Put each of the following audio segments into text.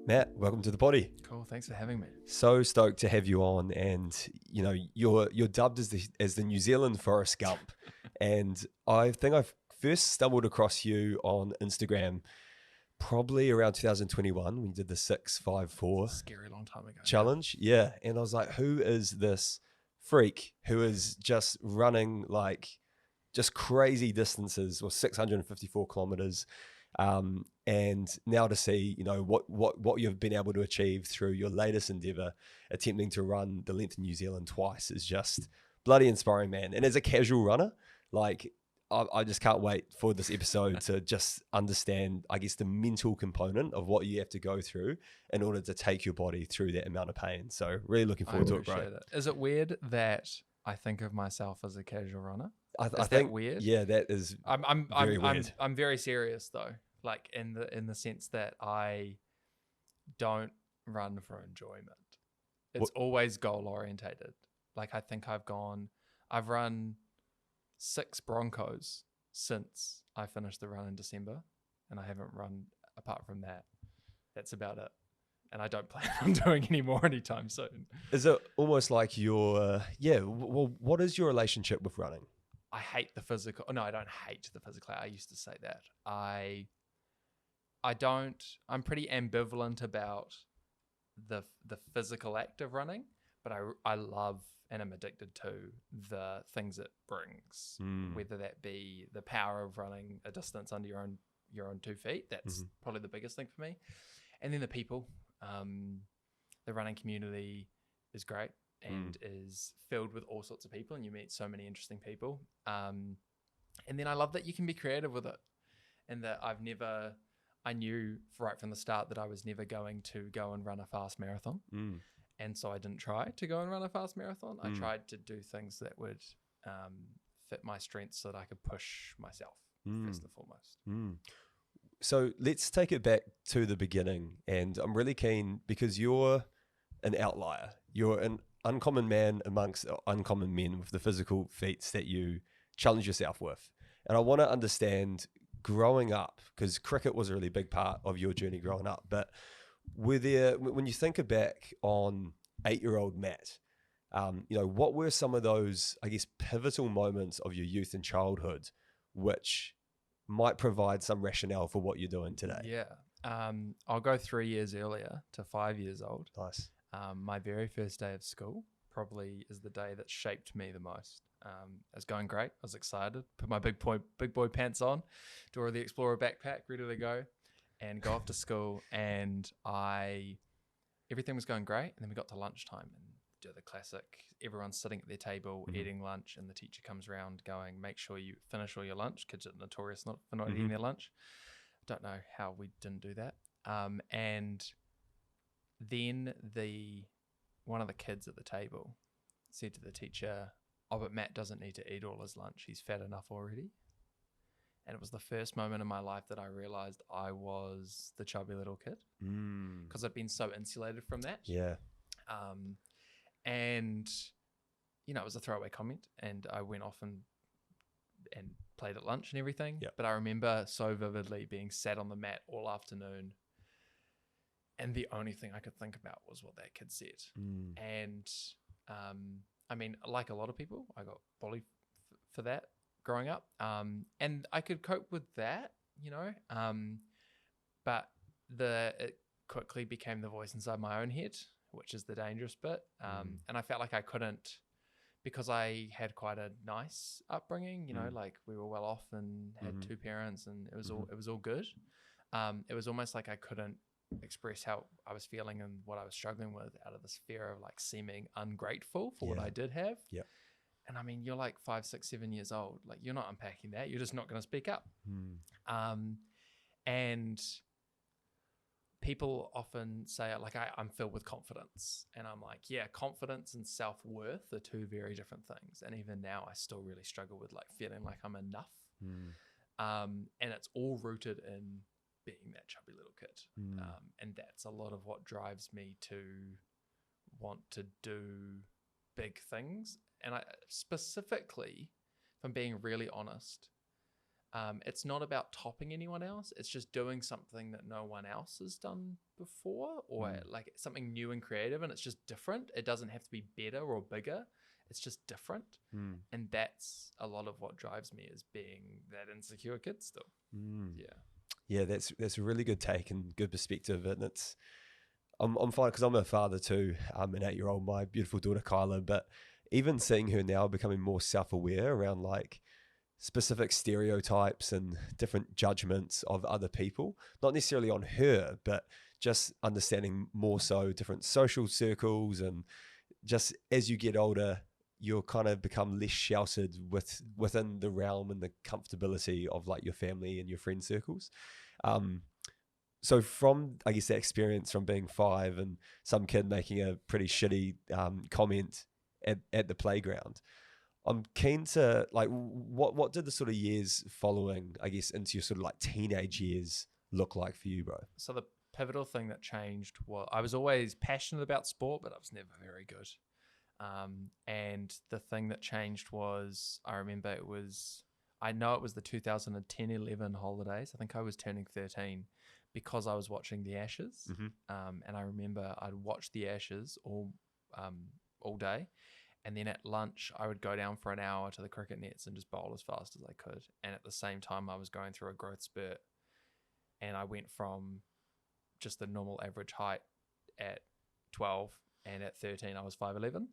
Matt, welcome to the potty. Cool. Thanks for having me. So stoked to have you on, and you're dubbed as the New Zealand Forrest Gump, and I think I've first stumbled across you on Instagram probably around 2021 when you did the 654 Scary long time ago. challenge. Yeah, and I was like, who is this freak who is just running like just crazy distances, or 654 kilometers? And now to see, what you've been able to achieve through your latest endeavor, attempting to run the length of New Zealand twice, is just bloody inspiring, man. And as a casual runner, like I just can't wait for this episode to just understand, I guess, the mental component of what you have to go through in order to take your body through that amount of pain. So really looking forward to it, bro. Is it weird that I think of myself as a casual runner? I Is think that weird? Yeah, that is very weird. I'm very serious though, like in the sense that I don't run for enjoyment. It's always goal orientated. Like I think I've run 6 Broncos since I finished the run in December, and I haven't run apart from that. That's about it. And I don't plan on doing any more anytime soon. Is it almost like what is your relationship with running? I hate the physical. No, I don't hate the physical. I used to say that. I don't. I'm pretty ambivalent about the physical act of running, but I love and am addicted to the things it brings. Whether that be the power of running a distance under your own 2 feet. That's probably the biggest thing for me. And then the people. The running community is great and is filled with all sorts of people, and you meet so many interesting people. And then I love that you can be creative with it, and that I knew right from the start that I was never going to go and run a fast marathon. And so I didn't try to go and run a fast marathon. I tried to do things that would fit my strengths so that I could push myself first and foremost. So let's take it back to the beginning, and I'm really keen because you're an outlier. You're an uncommon man amongst uncommon men with the physical feats that you challenge yourself with. And I want to understand growing up, because cricket was a really big part of your journey growing up, but when you think back on 8-year-old Matt, what were some of those, I guess, pivotal moments of your youth and childhood which might provide some rationale for what you're doing today? Yeah. I'll go 3 years earlier to 5 years old. Nice. My very first day of school probably is the day that shaped me the most. It was going great. I was excited. Put my big boy pants on, Dora the Explorer backpack, ready to go, and go off to school. And everything was going great. And then we got to lunchtime and do the classic. Everyone's sitting at their table eating lunch, and the teacher comes around going, make sure you finish all your lunch. Kids are notorious for not eating their lunch. Don't know how we didn't do that. And then one of the kids at the table said to the teacher, oh, but Matt doesn't need to eat all his lunch. He's fat enough already. And it was the first moment in my life that I realized I was the chubby little kid, because I've been so insulated from that. Yeah. And, it was a throwaway comment, and I went off and played at lunch and everything. Yep. But I remember so vividly being sat on the mat all afternoon, and the only thing I could think about was what that kid said. And, I mean, like a lot of people, I got bullied for that growing up. And I could cope with that, but it quickly became the voice inside my own head, which is the dangerous bit. And I felt like I couldn't, because I had quite a nice upbringing, like we were well off and had 2 parents, and it was all good. It was almost like I couldn't express how I was feeling and what I was struggling with out of this fear of like seeming ungrateful for what I did have. Yeah. And I mean, you're like 5, 6, 7 years old. Like, you're not unpacking that. You're just not going to speak up. And people often say, like, I'm filled with confidence. And I'm like, yeah, confidence and self-worth are 2 very different things. And even now, I still really struggle with like feeling like I'm enough. And it's all rooted in being that chubby little kid. And that's a lot of what drives me to want to do big things. And I specifically, if I'm being really honest, It's not about topping anyone else. It's just doing something that no one else has done before, or like something new and creative, and it's just different. It doesn't have to be better or bigger. It's just different. And that's a lot of what drives me, is being that insecure kid still. Yeah, that's a really good take and good perspective. And I'm fine because I'm a father too. An 8-year-old, my beautiful daughter Kyla, but even seeing her now becoming more self-aware around like specific stereotypes and different judgments of other people, not necessarily on her, but just understanding more so different social circles. And just as you get older, you'll kind of become less sheltered within the realm and the comfortability of like your family and your friend circles. So from, I guess, that experience from being 5 and some kid making a pretty shitty comment at the playground, I'm keen to like, what did the sort of years following, I guess, into your sort of like teenage years look like for you, bro? So the pivotal thing that changed was I was always passionate about sport, but I was never very good. And the thing that changed was, I remember I know it was the 2010-11 holidays. I think I was turning 13 because I was watching the Ashes. And I remember I'd watch the Ashes all day. And then at lunch, I would go down for an hour to the cricket nets and just bowl as fast as I could. And at the same time, I was going through a growth spurt. And I went from just the normal average height at 12, and at 13, I was 5'11",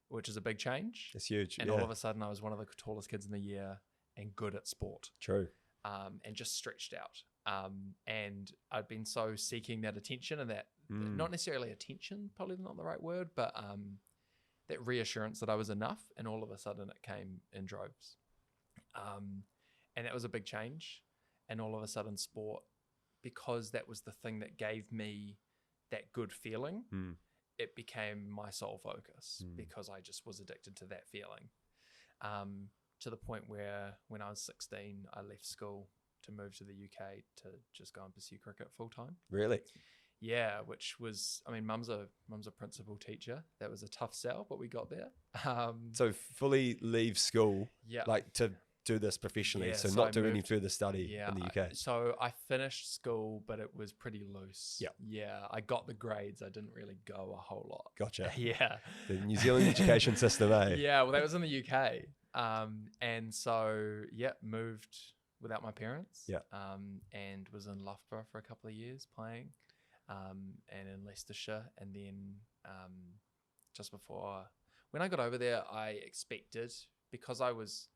which is a big change. It's huge. And all of a sudden, I was one of the tallest kids in the year and good at sport. True. And just stretched out. And I'd been so seeking that attention, and that, not necessarily attention, probably not the right word, but that reassurance that I was enough. And all of a sudden, it came in droves. And that was a big change. And all of a sudden, sport, because that was the thing that gave me that good feeling, it became my sole focus, because I just was addicted to that feeling. To the point where when I was 16, I left school to move to the UK to just go and pursue cricket full time. Really? Yeah, which was, I mean, mum's a principal teacher. That was a tough sell, but we got there. So fully leave school, like to do this professionally. Yeah, so so not I do any moved- further study in the UK. So I finished school, but it was pretty loose. Yeah. Yeah, I got the grades. I didn't really go a whole lot. Gotcha. Yeah. The New Zealand education system, eh? Yeah, well, that was in the UK. And so, moved without my parents. Yeah. And was in Loughborough for a couple of years playing, and in Leicestershire. And then just before, when I got over there, I expected, because I was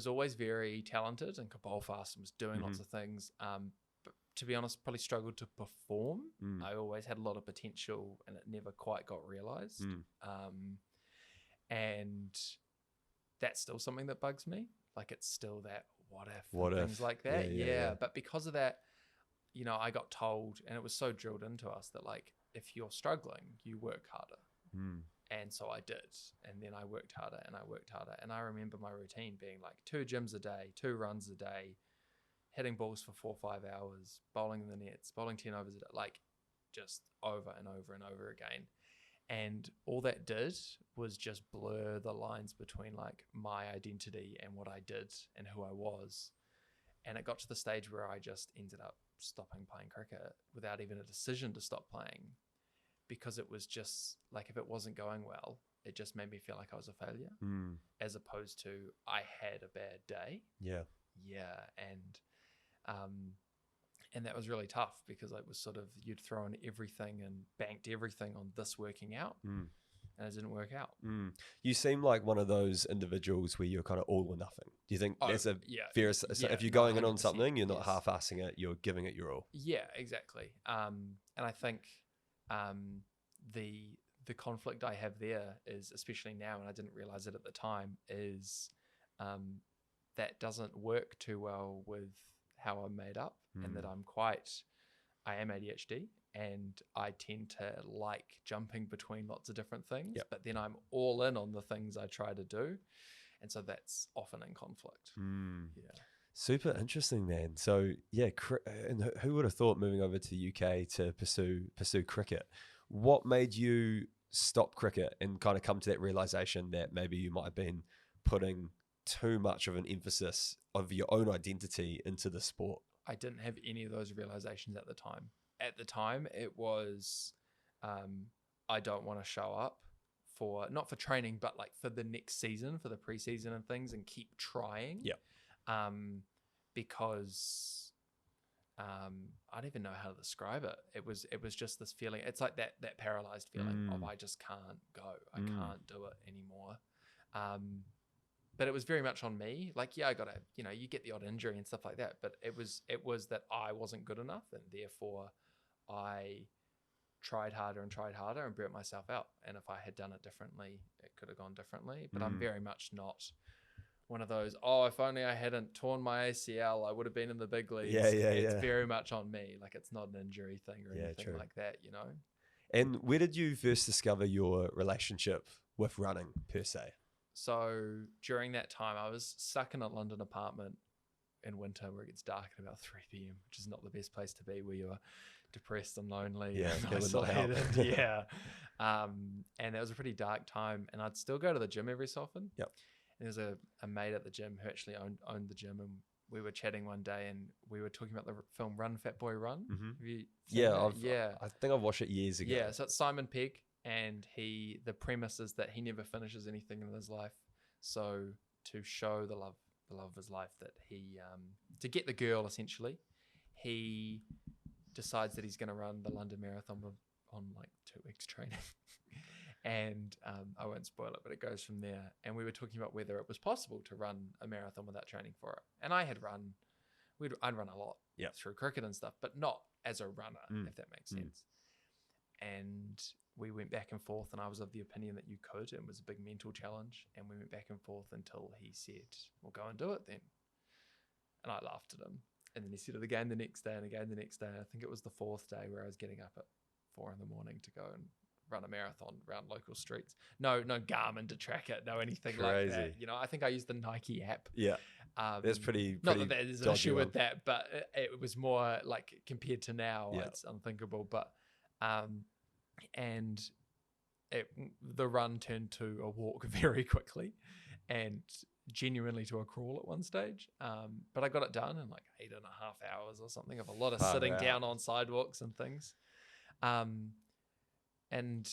always very talented and could bowl fast and was doing lots of things. But to be honest, probably struggled to perform. I always had a lot of potential, and it never quite got realized. And that's still something that bugs me. Like, it's still that what if things like that. Yeah. But because of that, you know, I got told, and it was so drilled into us, that like, if you're struggling, you work harder. And so I did. And then I worked harder and I worked harder. And I remember my routine being like 2 gyms a day, 2 runs a day, hitting balls for 4 or 5 hours, bowling in the nets, bowling 10 overs a day, like just over and over and over again. And all that did was just blur the lines between like my identity and what I did and who I was. And it got to the stage where I just ended up stopping playing cricket without even a decision to stop playing. Because it was just like, if it wasn't going well, it just made me feel like I was a failure, as opposed to I had a bad day. Yeah. And that was really tough, because it was sort of, you'd throw in everything and banked everything on this working out, and it didn't work out. You seem like one of those individuals where you're kind of all or nothing. Do you think that's a fair? So if you're going in on something, you're not half-assing it, you're giving it your all. Yeah, exactly. And I think the conflict I have there is, especially now, and I didn't realize it at the time, is that doesn't work too well with how I'm made up, and that I am ADHD, and I tend to like jumping between lots of different things, but then I'm all in on the things I try to do, and so that's often in conflict. Super interesting, man. So and who would have thought moving over to the UK to pursue cricket? What made you stop cricket and kind of come to that realization that maybe you might have been putting too much of an emphasis of your own identity into the sport. I didn't have any of those realizations at the time. At the time, it was, I don't want to show up for, not for training, but like for the next season, for the preseason and things, and keep trying. Yeah. Because I don't even know how to describe it. It was just this feeling. It's like that paralyzed feeling of I just can't go. I can't do it anymore. But it was very much on me. Like, yeah, I got to, you get the odd injury and stuff like that. But it was that I wasn't good enough, and therefore I tried harder and burnt myself out. And if I had done it differently, it could have gone differently. But I'm very much not one of those, if only I hadn't torn my ACL, I would have been in the big leagues. It's very much on me. Like, it's not an injury thing or anything like that, And where did you first discover your relationship with running per se? So during that time, I was stuck in a London apartment in winter where it gets dark at about 3 p.m, which is not the best place to be, where you're depressed and lonely and isolated. And it was a pretty dark time, and I'd still go to the gym every so often. Yep. And there was a mate at the gym who actually owned the gym, and we were chatting one day, and we were talking about the film Run Fat Boy Run. Mm-hmm. Have you seen that? I think I've watched it years ago. Yeah, so it's Simon Pegg, and the premise is that he never finishes anything in his life. So to show the love of his life, that he to get the girl, essentially, he decides that he's going to run the London Marathon on like 2 weeks training. And I won't spoil it, but it goes from there. And we were talking about whether it was possible to run a marathon without training for it. And I'd run a lot through cricket and stuff, but not as a runner, if that makes sense. And we went back and forth, and I was of the opinion that you could, and it was a big mental challenge. And we went back and forth until he said, "Well, go and do it then." And I laughed at him. And then he said it again the next day and again the next day. I think it was the 4th day where I was getting up at 4 a.m. to go and run a marathon around local streets. No Garmin to track it, no anything like that. I think I used the Nike app. Yeah. That's pretty not that there's an issue with that, but it was more like, compared to now, it's unthinkable. But and the run turned to a walk very quickly, and genuinely to a crawl at one stage. But I got it done in like 8.5 hours or something, of a lot of sitting down on sidewalks and things. And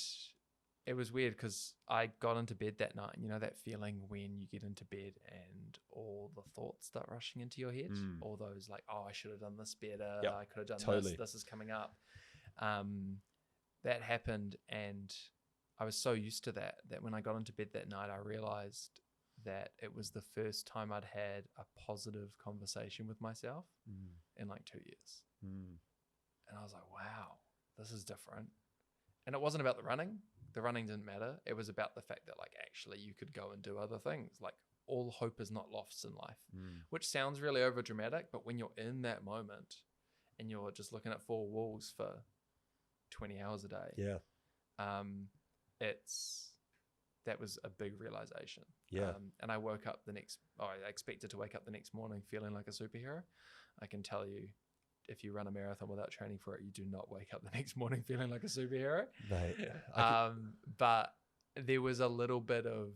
it was weird because I got into bed that night, and that feeling when you get into bed and all the thoughts start rushing into your head, all those like, I should have done this better, I could have done this is coming up. That happened, and I was so used to that when I got into bed that night, I realized that it was the first time I'd had a positive conversation with myself in like 2 years. And I was like, wow, this is different. And it wasn't about the running. The running didn't matter. It was about the fact that, like, actually you could go and do other things. Like, all hope is not lost in life, which sounds really over dramatic, but when you're in that moment and you're just looking at 4 walls for 20 hours a day, that was a big realization. And I woke up I expected to wake up the next morning feeling like a superhero. I can tell you, if you run a marathon without training for it, you do not wake up the next morning feeling like a superhero. Mate, but there was a little bit of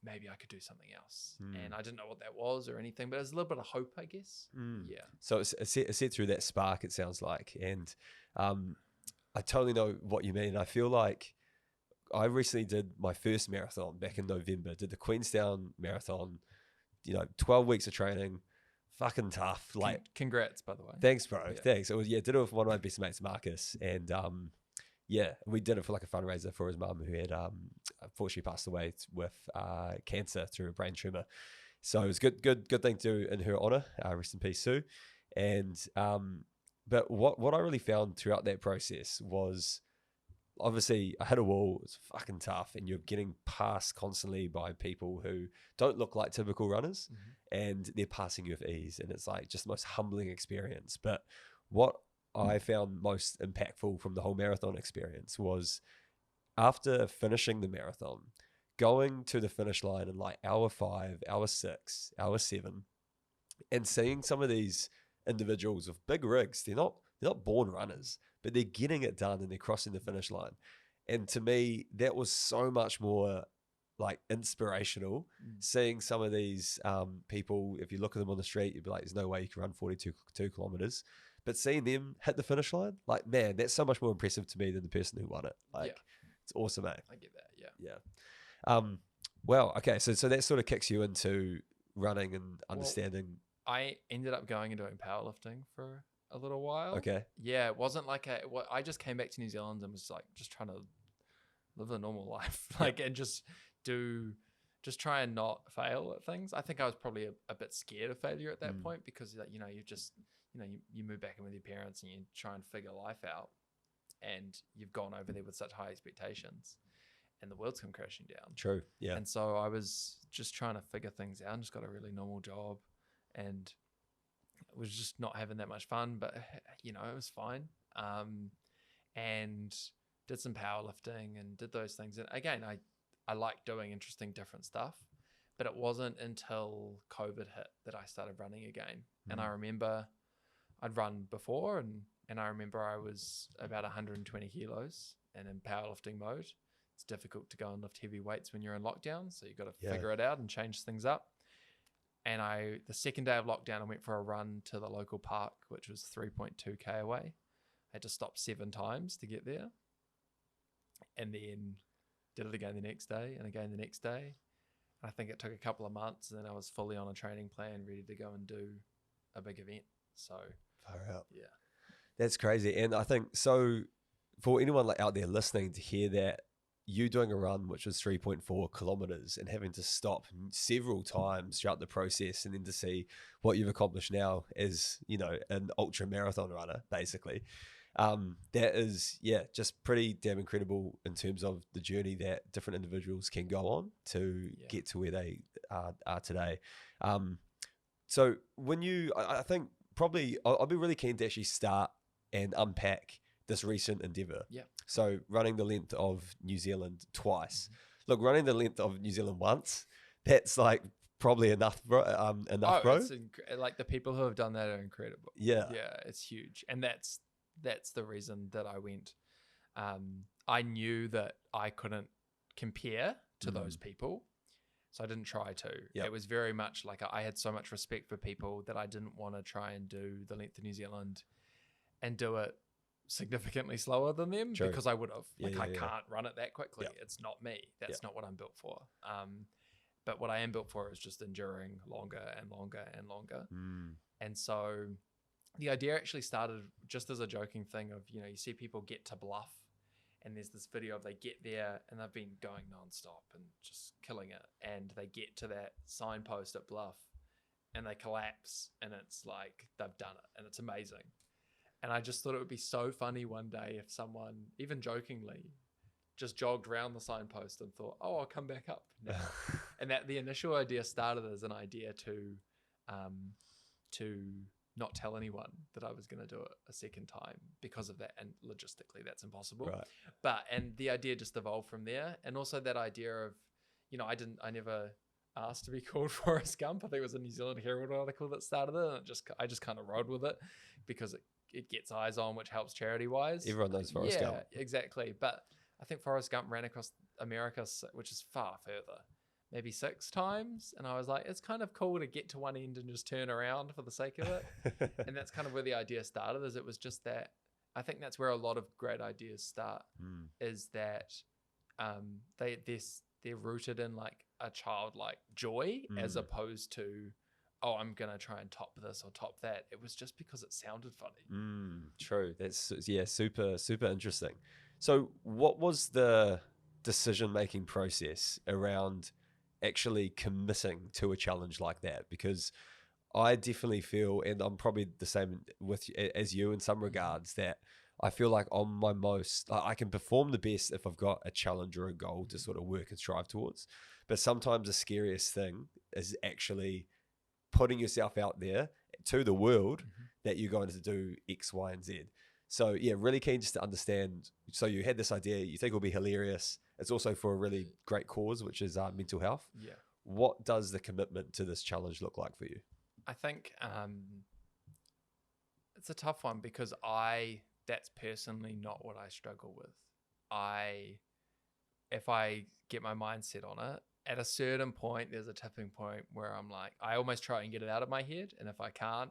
maybe I could do something else. And I didn't know what that was or anything, but there's a little bit of hope, I guess. Yeah. So it's set through that spark, it sounds like. And I totally know what you mean. I feel like I recently did my first marathon back in November, did the Queenstown Marathon, 12 weeks of training. Fucking tough. Like, congrats, by the way. Thanks, bro. Yeah. Thanks. It was did it with one of my best mates, Marcus, and we did it for like a fundraiser for his mum, who had unfortunately passed away with cancer through a brain tumor. So it was good thing to do in her honor. Rest in peace, Sue. And but what I really found throughout that process was, obviously I hit a wall. It's fucking tough, and you're getting passed constantly by people who don't look like typical runners, and they're passing you with ease, and it's like just the most humbling experience. But what I found most impactful from the whole marathon experience was, after finishing the marathon, going to the finish line in like hour 5, hour 6, hour 7, and seeing some of these individuals with big rigs. They're not born runners, but they're getting it done and they're crossing the finish line. And to me, that was so much more like inspirational. Seeing some of these people, if you look at them on the street, you'd be like, there's no way you can run 42 kilometers. But seeing them hit the finish line, like, man, that's so much more impressive to me than the person who won it. Like, it's awesome, eh? I get that. Well, okay, so that sort of kicks you into running and understanding. I ended up going and doing powerlifting for a little while. Okay. Yeah, it wasn't like I just came back to New Zealand and was like just trying to live a normal life, like, and just try and not fail at things. I think I was probably a bit scared of failure at that point because, like, you move back in with your parents and you try and figure life out, and you've gone over there with such high expectations, and the world's come crashing down. True. Yeah. And so I was just trying to figure things out and just got a really normal job, and was just not having that much fun, but it was fine. And did some powerlifting and did those things. And again, I like doing interesting, different stuff, but it wasn't until COVID hit that I started running again. And I remember I'd run before, and I remember I was about 120 kilos, and in powerlifting mode, it's difficult to go and lift heavy weights when you're in lockdown. So you've got to figure it out and change things up. And the second day of lockdown, I went for a run to the local park, which was 3.2k away. I had to stop 7 times to get there. And then did it again the next day and again the next day. And I think it took a couple of months, and then I was fully on a training plan, ready to go and do a big event. So far out. Yeah. That's crazy. And I think, so for anyone like out there listening to hear that, you doing a run which was 3.4 kilometers and having to stop several times throughout the process, and then to see what you've accomplished now as, an ultra marathon runner, basically. That is, just pretty damn incredible in terms of the journey that different individuals can go on to get to where they are today. So when I think probably I'll be really keen to actually start and unpack this recent endeavor. Yeah. So running the length of New Zealand twice. Look, running the length of New Zealand once, that's like probably enough, bro. Bro. Like, the people who have done that are incredible. Yeah. Yeah, it's huge. And that's the reason that I went. I knew that I couldn't compare to those people, so I didn't try to. Yep. It was very much like I had so much respect for people that I didn't want to try and do the length of New Zealand and do it significantly slower than them. True. Because I would have. I can't run it that quickly. Yep. It's not me. That's not what I'm built for. But what I am built for is just enduring longer and longer and longer. And so the idea actually started just as a joking thing of, you see people get to Bluff, and there's this video of they get there and they've been going nonstop and just killing it. And they get to that signpost at Bluff and they collapse, and it's like they've done it, and it's amazing. And I just thought it would be so funny one day if someone, even jokingly, just jogged around the signpost and thought, oh, I'll come back up now. And that the initial idea started as an idea to not tell anyone that I was going to do it a second time because of that. And logistically, that's impossible. Right. And the idea just evolved from there. And also that idea of, I never asked to be called Forrest Gump. I think it was a New Zealand Herald article that started it. And I just kind of rode with it because it gets eyes on, which helps charity wise. Everyone knows Forrest Gump. Yeah, exactly. But I think Forrest Gump ran across America, which is far further, maybe 6 times. And I was like, it's kind of cool to get to one end and just turn around for the sake of it. And that's kind of where the idea started, is it was just that. I think that's where a lot of great ideas start, is that they're rooted in like a childlike joy, as opposed to, oh, I'm going to try and top this or top that. It was just because it sounded funny. True. That's, super, super interesting. So what was the decision-making process around actually committing to a challenge like that? Because I definitely feel, and I'm probably the same as you in some regards, that I feel like on my most, I can perform the best if I've got a challenge or a goal to sort of work and strive towards. But sometimes the scariest thing is actually putting yourself out there to the world that you're going to do X, Y, and Z. So yeah, really keen just to understand. So you had this idea, you think it'll be hilarious. It's also for a really great cause, which is mental health. Yeah. What does the commitment to this challenge look like for you? I think it's a tough one, because that's personally not what I struggle with. If I get my mind set on it, at a certain point, there's a tipping point where I'm like, I almost try and get it out of my head. And if I can't,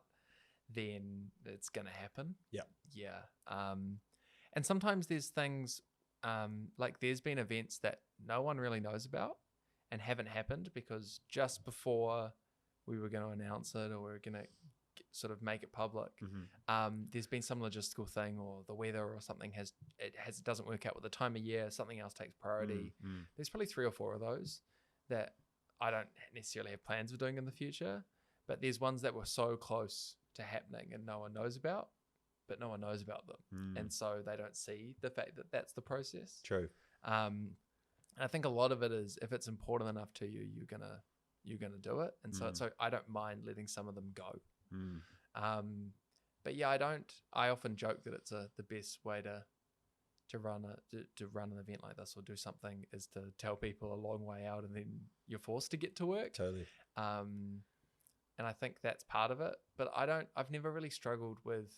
then it's going to happen. Yeah. Yeah. And sometimes there's things like there's been events that no one really knows about and haven't happened because just before we were going to announce it or we were going to sort of make it public, there's been some logistical thing or the weather or something it doesn't work out with the time of year, something else takes priority. There's probably 3 or 4 of those that I don't necessarily have plans of doing in the future, but there's ones that were so close to happening and no one knows about, but no one knows about them. And so they don't see the fact that that's the process. True. And I think a lot of it is if it's important enough to you, you're gonna do it. And so I don't mind letting some of them go. But yeah, I often joke that it's the best way to run an event like this or do something is to tell people a long way out and then you're forced to get to work. Totally. And I think that's part of it, but I've never really struggled with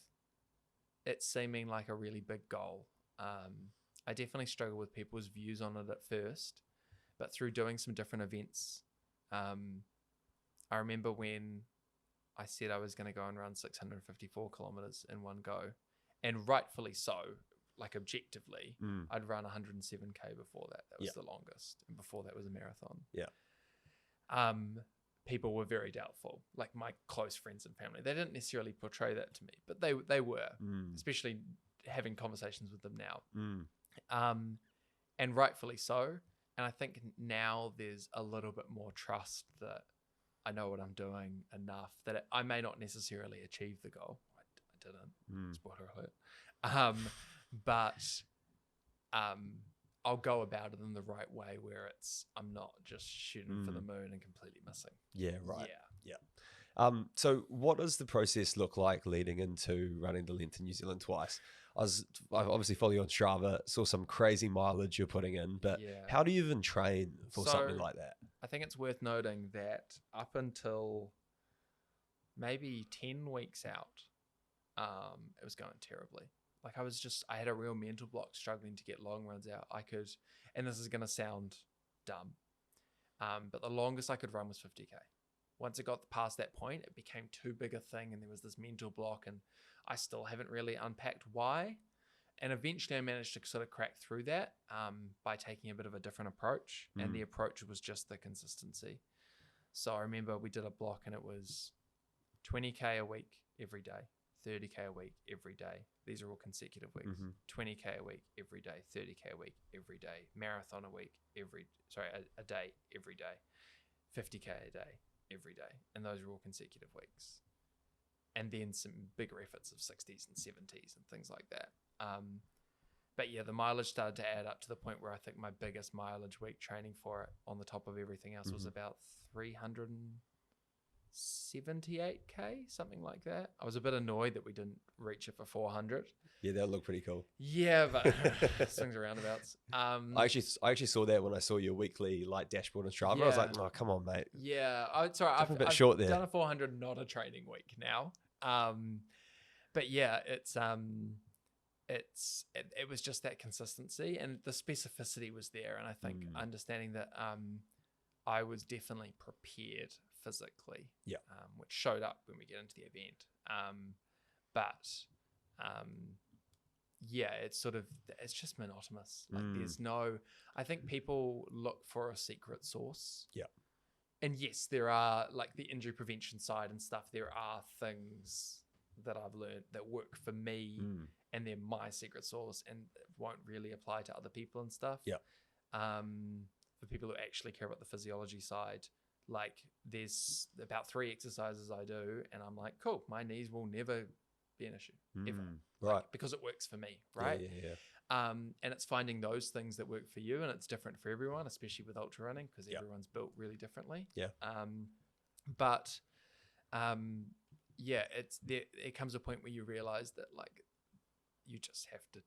it seeming like a really big goal. I definitely struggle with people's views on it at first, but through doing some different events, I remember when I said I was going to go and run 654 kilometers in one go, and rightfully so, like objectively, I'd run 107K before that. That was the longest, and before that was a marathon. Yeah. People were very doubtful, like my close friends and family. They didn't necessarily portray that to me, but they were, especially having conversations with them now. And rightfully so. And I think now there's a little bit more trust that I know what I'm doing enough that I may not necessarily achieve the goal. I didn't. Spoiler alert. But I'll go about it in the right way where I'm not just shooting for the moon and completely missing. Yeah, right. Yeah. So what does the process look like leading into running the Length in New Zealand twice? I obviously follow you on Strava, saw some crazy mileage you're putting in, but how do you even train for something like that? I think it's worth noting that up until maybe 10 weeks out, it was going terribly. Like I had a real mental block struggling to get long runs out. And this is going to sound dumb, but the longest I could run was 50K. Once it got past that point, it became too big a thing and there was this mental block and I still haven't really unpacked why. And eventually I managed to sort of crack through that by taking a bit of a different approach. And the approach was just the consistency. So I remember we did a block and it was 20K a week every day, 30K a week every day. These are all consecutive weeks. 20K a week every day, 30K a week every day, marathon a week a day every day, 50K a day every day. And those are all consecutive weeks. And then some bigger efforts of 60s and 70s and things like that. But yeah, the mileage started to add up to the point where I think my biggest mileage week training for it on the top of everything else was about 378K, something like that. I was a bit annoyed that we didn't reach it for 400. Yeah, that would look pretty cool. Yeah, but swings and roundabouts. I actually saw that when I saw your weekly dashboard on Strava. I was like, oh, come on, mate. Yeah, I've done a 400, not a training week now. But yeah, it was just that consistency and the specificity was there. And I think understanding that I was definitely prepared physically, which showed up when we get into the event. It's just monotonous. Like I think people look for a secret sauce. Yeah. And yes, there are like the injury prevention side and stuff. There are things that I've learned that work for me and they're my secret sauce and won't really apply to other people and stuff. Yeah. For people who actually care about the physiology side, like there's about 3 exercises I do and I'm like, cool, my knees will never be an issue ever. Right. Because it works for me. Right. Yeah. And it's finding those things that work for you and it's different for everyone, especially with ultra running because everyone's built really differently. Yeah. It comes a point where you realize that like you just have to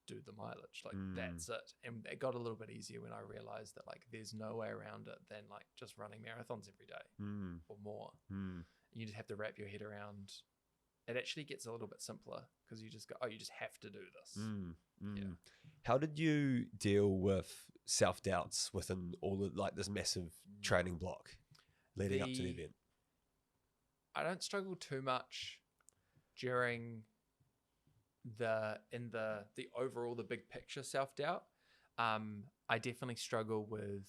do the mileage, like that's it. And it got a little bit easier when I realized that like there's no way around it than like just running marathons every day or more. You just have to wrap your head around. It actually gets a little bit simpler because you just go, you just have to do this. How did you deal with self-doubts within all of like this massive training block leading up to the event? I don't struggle too much during the overall, the big picture self-doubt. I definitely struggle with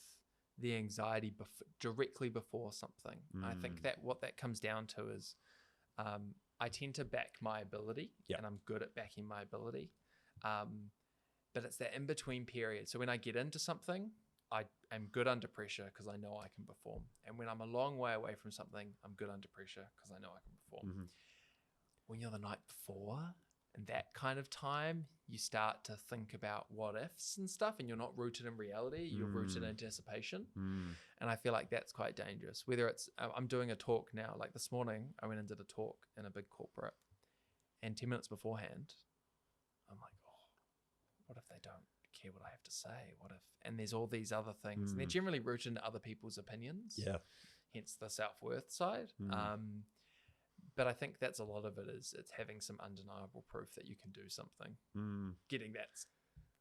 the anxiety directly before something. I think that what that comes down to is I tend to back my ability, and I'm good at backing my ability. But it's that in-between period. So when I get into something, I am good under pressure because I know I can perform. And when I'm a long way away from something, I'm good under pressure because I know I can perform. When you're the night before and that kind of time, you start to think about what ifs and stuff, and you're not rooted in reality. You're rooted in anticipation. And I feel like that's quite dangerous. Whether it's, I'm doing a talk now, like this morning, I went and did a talk in a big corporate, and 10 minutes beforehand, I'm like, what if they don't care what I have to say? What if, and there's all these other things, and they're generally rooted in other people's opinions. Hence the self-worth side. But I think that's a lot of it is it's having some undeniable proof that you can do something. Getting that's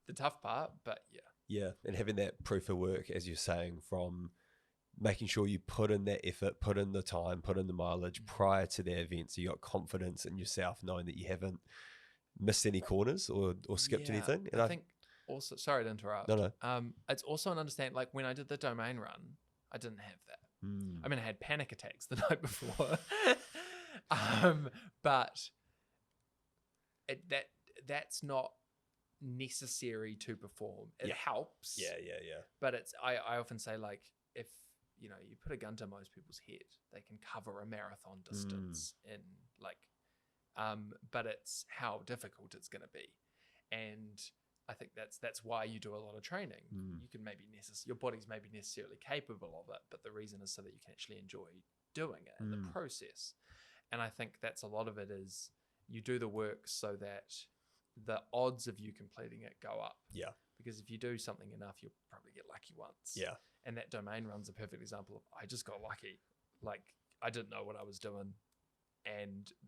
the tough part, but and having that proof of work, as you're saying, from making sure you put in that effort, put in the time, put in the mileage prior to the event, so you got confidence in yourself, knowing that you haven't missed any corners or skipped anything. And I think also, sorry to interrupt. No. It's also an understand, like when I did the domain run, I didn't have that. I mean, I had panic attacks the night before. But that's not necessary to perform. It helps. But it's I often say, like, if you put a gun to most people's head, they can cover a marathon distance in like but it's how difficult it's going to be. And I think that's why you do a lot of training. You can maybe your body's maybe necessarily capable of it, but the reason is so that you can actually enjoy doing it in the process. And I think that's a lot of it is you do the work so that the odds of you completing it go up. Because if you do something enough, you'll probably get lucky once. And that domain run's a perfect example of I just got lucky. Like I didn't know what I was doing.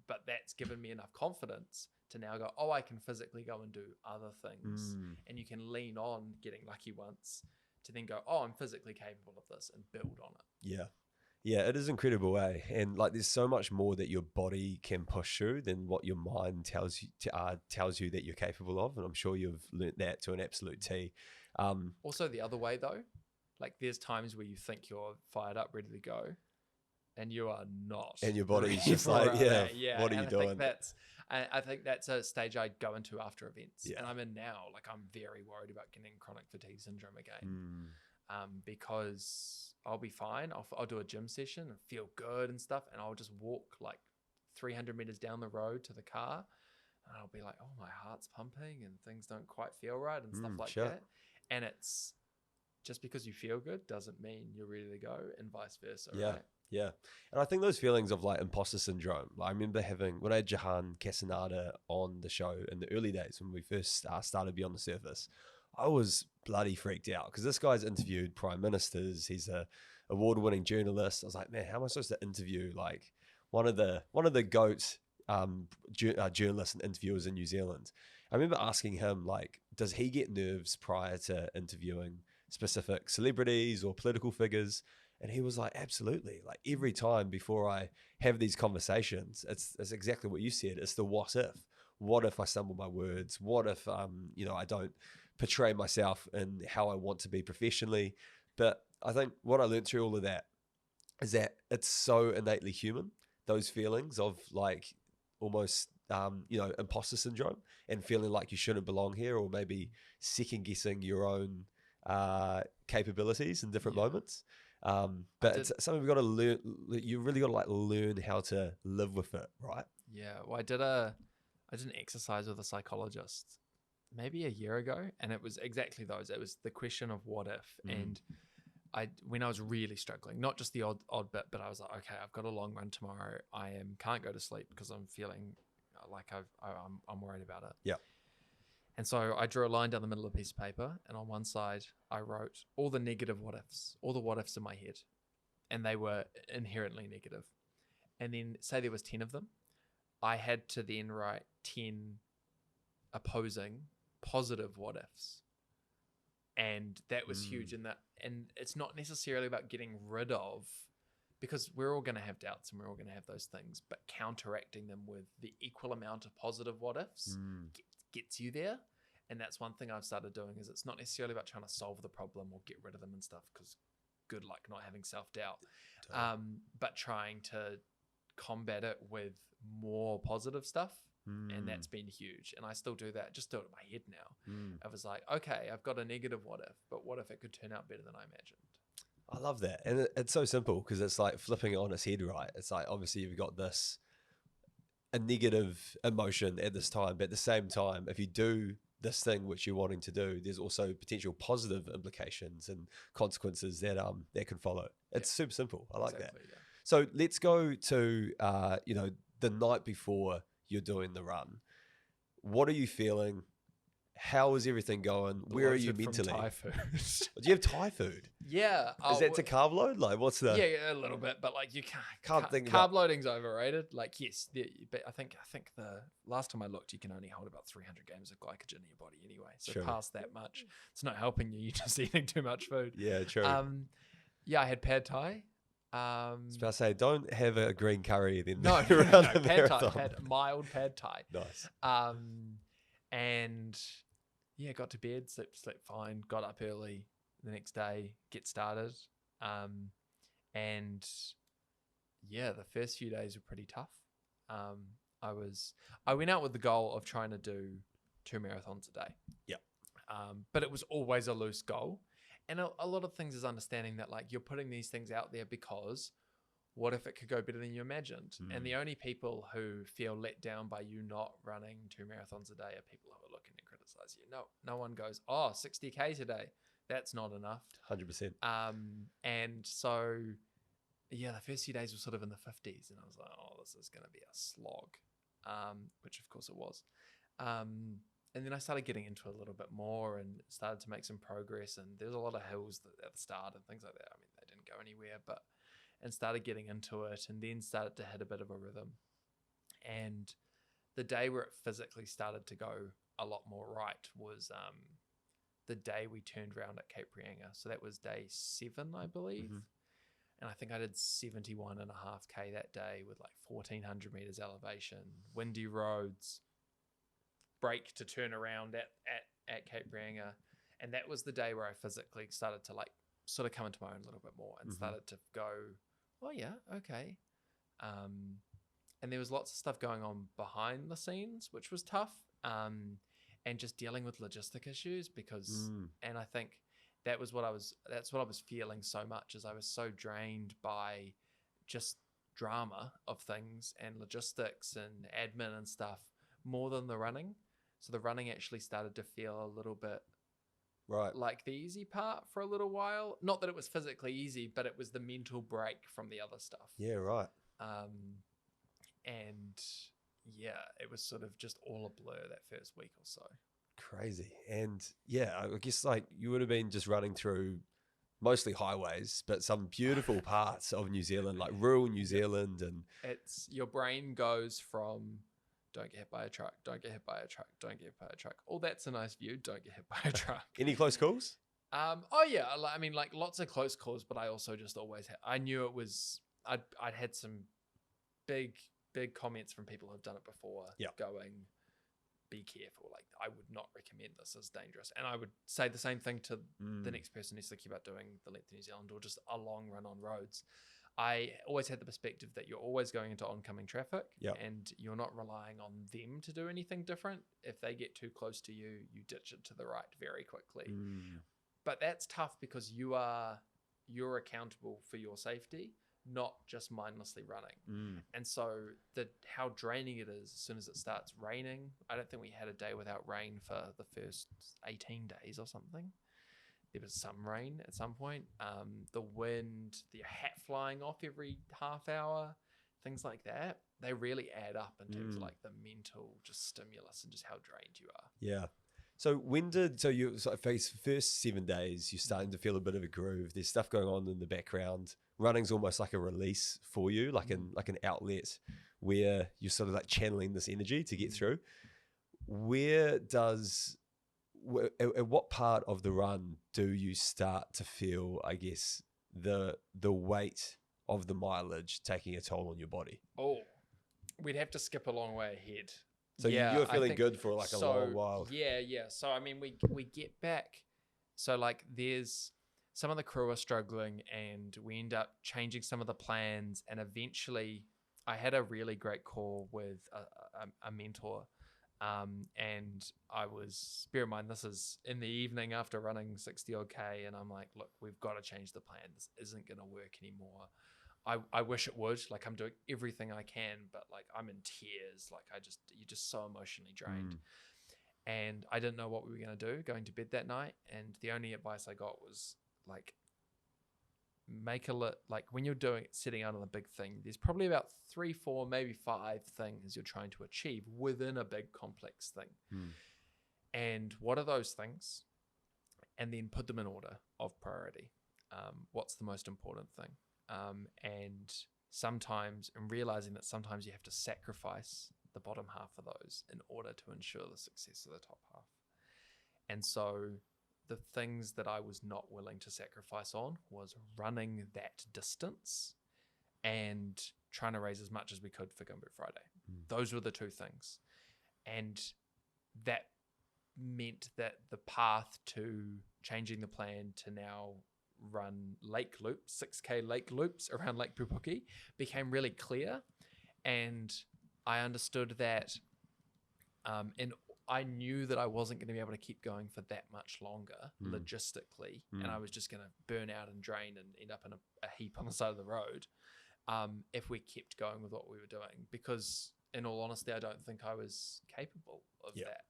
But that's given me enough confidence to now go, I can physically go and do other things. And you can lean on getting lucky once to then go, I'm physically capable of this, and build on it. Yeah, it is incredible, eh? And like, there's so much more that your body can push through than what your mind tells you that you're capable of. And I'm sure you've learnt that to an absolute T. Also, the other way though, like there's times where you think you're fired up, ready to go, and you are not. And your body's just like, what are you doing? I think that's a stage I go into after events. And I'm in now. Like I'm very worried about getting chronic fatigue syndrome again. Because I'll be fine. I'll do a gym session and feel good and stuff, and I'll just walk like 300 meters down the road to the car, and I'll be like, my heart's pumping and things don't quite feel right and stuff like that. And it's just because you feel good doesn't mean you're ready to go, and vice versa. Right? Yeah. And I think those feelings of like imposter syndrome, I remember when I had Jahan Casanada on the show in the early days when we first started Beyond the Surface, I was bloody freaked out because this guy's interviewed prime ministers. He's a award-winning journalist. I was like, man, how am I supposed to interview like one of the GOAT journalists and interviewers in New Zealand? I remember asking him, like, does he get nerves prior to interviewing specific celebrities or political figures? And he was like, absolutely. Like every time before I have these conversations, it's exactly what you said. It's the what if. What if I stumble my words? What if I don't portray myself in how I want to be professionally? But I think what I learned through all of that is that it's so innately human, those feelings of like almost imposter syndrome and feeling like you shouldn't belong here, or maybe second guessing your own capabilities in different moments. But it's something we've got to learn. You really got to like learn how to live with it, right? Yeah. Well, I did an exercise with a psychologist maybe a year ago, and it was exactly those. It was the question of what if. And when I was really struggling, not just the odd bit, but I was like, okay, I've got a long run tomorrow. Can't go to sleep because I'm feeling like I'm worried about it. Yeah. And so I drew a line down the middle of a piece of paper, and on one side I wrote all the negative what ifs, all the what ifs in my head, and they were inherently negative. And then say there was 10 of them, I had to then write 10 opposing positive what ifs. And that was huge in that. And it's not necessarily about getting rid of, because we're all going to have doubts and we're all going to have those things, but counteracting them with the equal amount of positive what ifs gets you there. And that's one thing I've started doing, is it's not necessarily about trying to solve the problem or get rid of them and stuff, because good luck not having self-doubt, but trying to combat it with more positive stuff. And that's been huge. And I still do that, just do it in my head now. I was like, okay, I've got a negative what if, but what if it could turn out better than I imagined? I love that. And it's so simple, because it's like flipping it on its head, right? It's like, obviously you've got a negative emotion at this time, but at the same time, if you do this thing which you're wanting to do, there's also potential positive implications and consequences that can follow. It's super simple. I like that. Yeah. So let's go to the night before you're doing the run. What are you feeling? How is everything going? Where are you mentally? Thai food. Do you have Thai food? Yeah. Is that to carb load? Like, what's the? Yeah, a little bit, but like you can't think carb loading's overrated. Like, yes, but I think the last time I looked, you can only hold about 300 grams of glycogen in your body anyway. So past that much, it's not helping you. You're just eating too much food. Yeah, true. Yeah, I had pad Thai. I was about to say, don't have a green curry then. No, pad Thai. Had mild pad Thai. Nice. And yeah, got to bed, slept fine, got up early the next day, get started. And yeah, the first few days were pretty tough. I went out with the goal of trying to do 2 marathons a day. Yeah. But it was always a loose goal. And a lot of things is understanding that, like, you're putting these things out there because what if it could go better than you imagined? And the only people who feel let down by you not running 2 marathons a day are people who are looking to criticize you. No one goes, 60K today. That's not enough. 100%. And so, yeah, the first few days were sort of in the 50s. And I was like, this is going to be a slog, which of course it was. And then I started getting into it a little bit more and started to make some progress. And there's a lot of hills at the start and things like that. I mean, they didn't go anywhere, and started getting into it, and then started to hit a bit of a rhythm. And the day where it physically started to go a lot more right was the day we turned around at Cape Reinga. So that was day 7, I believe. And I think I did 71.5K that day with like 1,400 meters elevation, windy roads, break to turn around at Cape Reinga. And that was the day where I physically started to like sort of come into my own a little bit more and started to go, oh yeah, okay. And there was lots of stuff going on behind the scenes, which was tough. And just dealing with logistic issues because, and I think that's what I was feeling so much, is I was so drained by just drama of things and logistics and admin and stuff more than the running. So the running actually started to feel a little bit like the easy part for a little while. Not that it was physically easy, but it was the mental break from the other stuff. Yeah, right. And yeah, it was sort of just all a blur that first week or so. Crazy. And yeah, I guess like you would have been just running through mostly highways, but some beautiful parts of New Zealand, like rural New Zealand. And it's, your brain goes from don't get hit by a truck, don't get hit by a truck, don't get hit by a truck. Oh, that's a nice view. Don't get hit by a truck. Any close calls? Oh yeah. I mean, like lots of close calls, but I also just always I knew it was, I'd had some big comments from people who've done it before going, be careful. Like, I would not recommend this, as dangerous. And I would say the same thing to the next person who's thinking about doing the length of New Zealand or just a long run on roads. I always had the perspective that you're always going into oncoming traffic and you're not relying on them to do anything different. If they get too close to you, you ditch it to the right very quickly. But that's tough because you're accountable for your safety, not just mindlessly running. And so how draining it is as soon as it starts raining. I don't think we had a day without rain for the first 18 days or something. There was some rain at some point. The wind, the hat flying off every half hour, things like that, they really add up in terms of like the mental just stimulus and just how drained you are. Yeah. So you first 7 days, you're starting to feel a bit of a groove. There's stuff going on in the background. Running's almost like a release for you, like an outlet where you're sort of like channeling this energy to get through. Where does at what part of the run do you start to feel, I guess, the weight of the mileage taking a toll on your body? Oh, we'd have to skip a long way ahead. So Yeah, you were I feeling think good for like a long while. Yeah, yeah. So I mean, we get back. So like, there's some of the crew are struggling, and we end up changing some of the plans. And eventually, I had a really great call with a mentor, and I was, bear in mind, this is in the evening after running 60 odd K, and I'm like, look, we've got to change the plan. This isn't going to work anymore. I wish it would. Like, I'm doing everything I can, but like, I'm in tears. Like, you're just so emotionally drained. And I didn't know what we were going to do going to bed that night. And the only advice I got was like, like when you're setting out on a big thing, there's probably about 3, 4, maybe 5 things you're trying to achieve within a big complex thing. And what are those things? And then put them in order of priority. What's the most important thing? And sometimes, and realizing that sometimes you have to sacrifice the bottom half of those in order to ensure the success of the top half. And so the things that I was not willing to sacrifice on was running that distance and trying to raise as much as we could for Gumboot Friday. Those were the 2 things. And that meant that the path to changing the plan to now run lake loops, 6K lake loops around Lake Pupuki, became really clear. And I understood that, and I knew that I wasn't going to be able to keep going for that much longer logistically, and I was just going to burn out and drain and end up in a heap on the side of the road if we kept going with what we were doing. Because in all honesty, I don't think I was capable of that.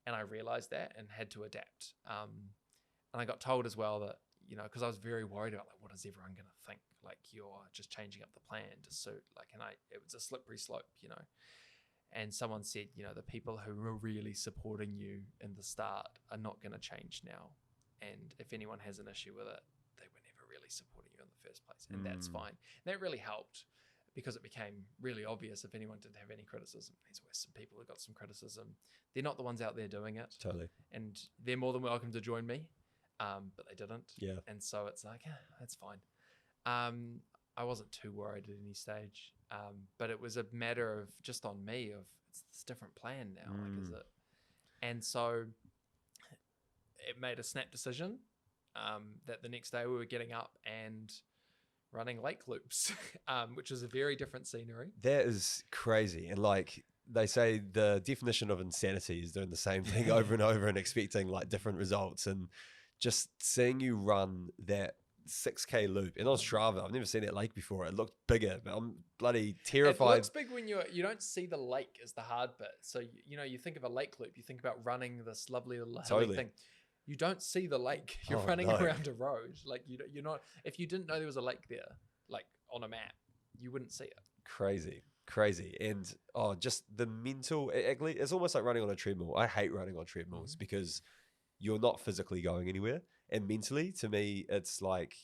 And I realized that and had to adapt. And I got told as well that, because I was very worried about, like, what is everyone going to think? Like, you're just changing up the plan to suit, like, it was a slippery slope, And someone said, the people who were really supporting you in the start are not going to change now. And if anyone has an issue with it, they were never really supporting you in the first place. And that's fine. And that really helped, because it became really obvious if anyone didn't have any criticism. There's always some people who got some criticism. They're not the ones out there doing it. Totally. And they're more than welcome to join me. But they didn't. Yeah. And so it's like, that's fine. I wasn't too worried at any stage. But it was a matter of just on me of, it's this different plan now. Like, is it? And so it made a snap decision that the next day we were getting up and running lake loops, which is a very different scenery. That is crazy. And like they say, the definition of insanity is doing the same thing over and over and expecting like different results. And just seeing you run that 6K loop and on Strava, I've never seen that lake before. It looked bigger, but I'm bloody terrified. It looks big when you don't see the lake is the hard bit. So you think of a lake loop, you think about running this lovely little hilly thing. You don't see the lake. You're running around a road. Like, you're not. If you didn't know there was a lake there, like on a map, you wouldn't see it. Crazy. And just the mental. It's almost like running on a treadmill. I hate running on treadmills because you're not physically going anywhere. And mentally, to me, it's like,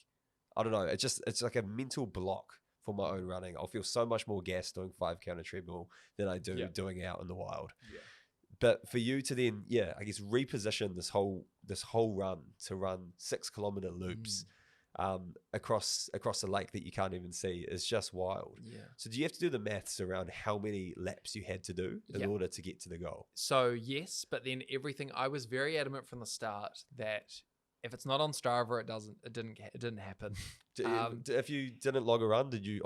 I don't know, it's like a mental block for my own running. I'll feel so much more gas doing 5K on a treadmill than I do doing out in the wild. Yeah. But for you to then, I guess reposition this whole run to run 6-kilometer loops across the lake that you can't even see is just wild. Yeah. So do you have to do the maths around how many laps you had to do in order to get to the goal? So yes, but then I was very adamant from the start that if it's not on Strava, it didn't happen. If you didn't log a run, did you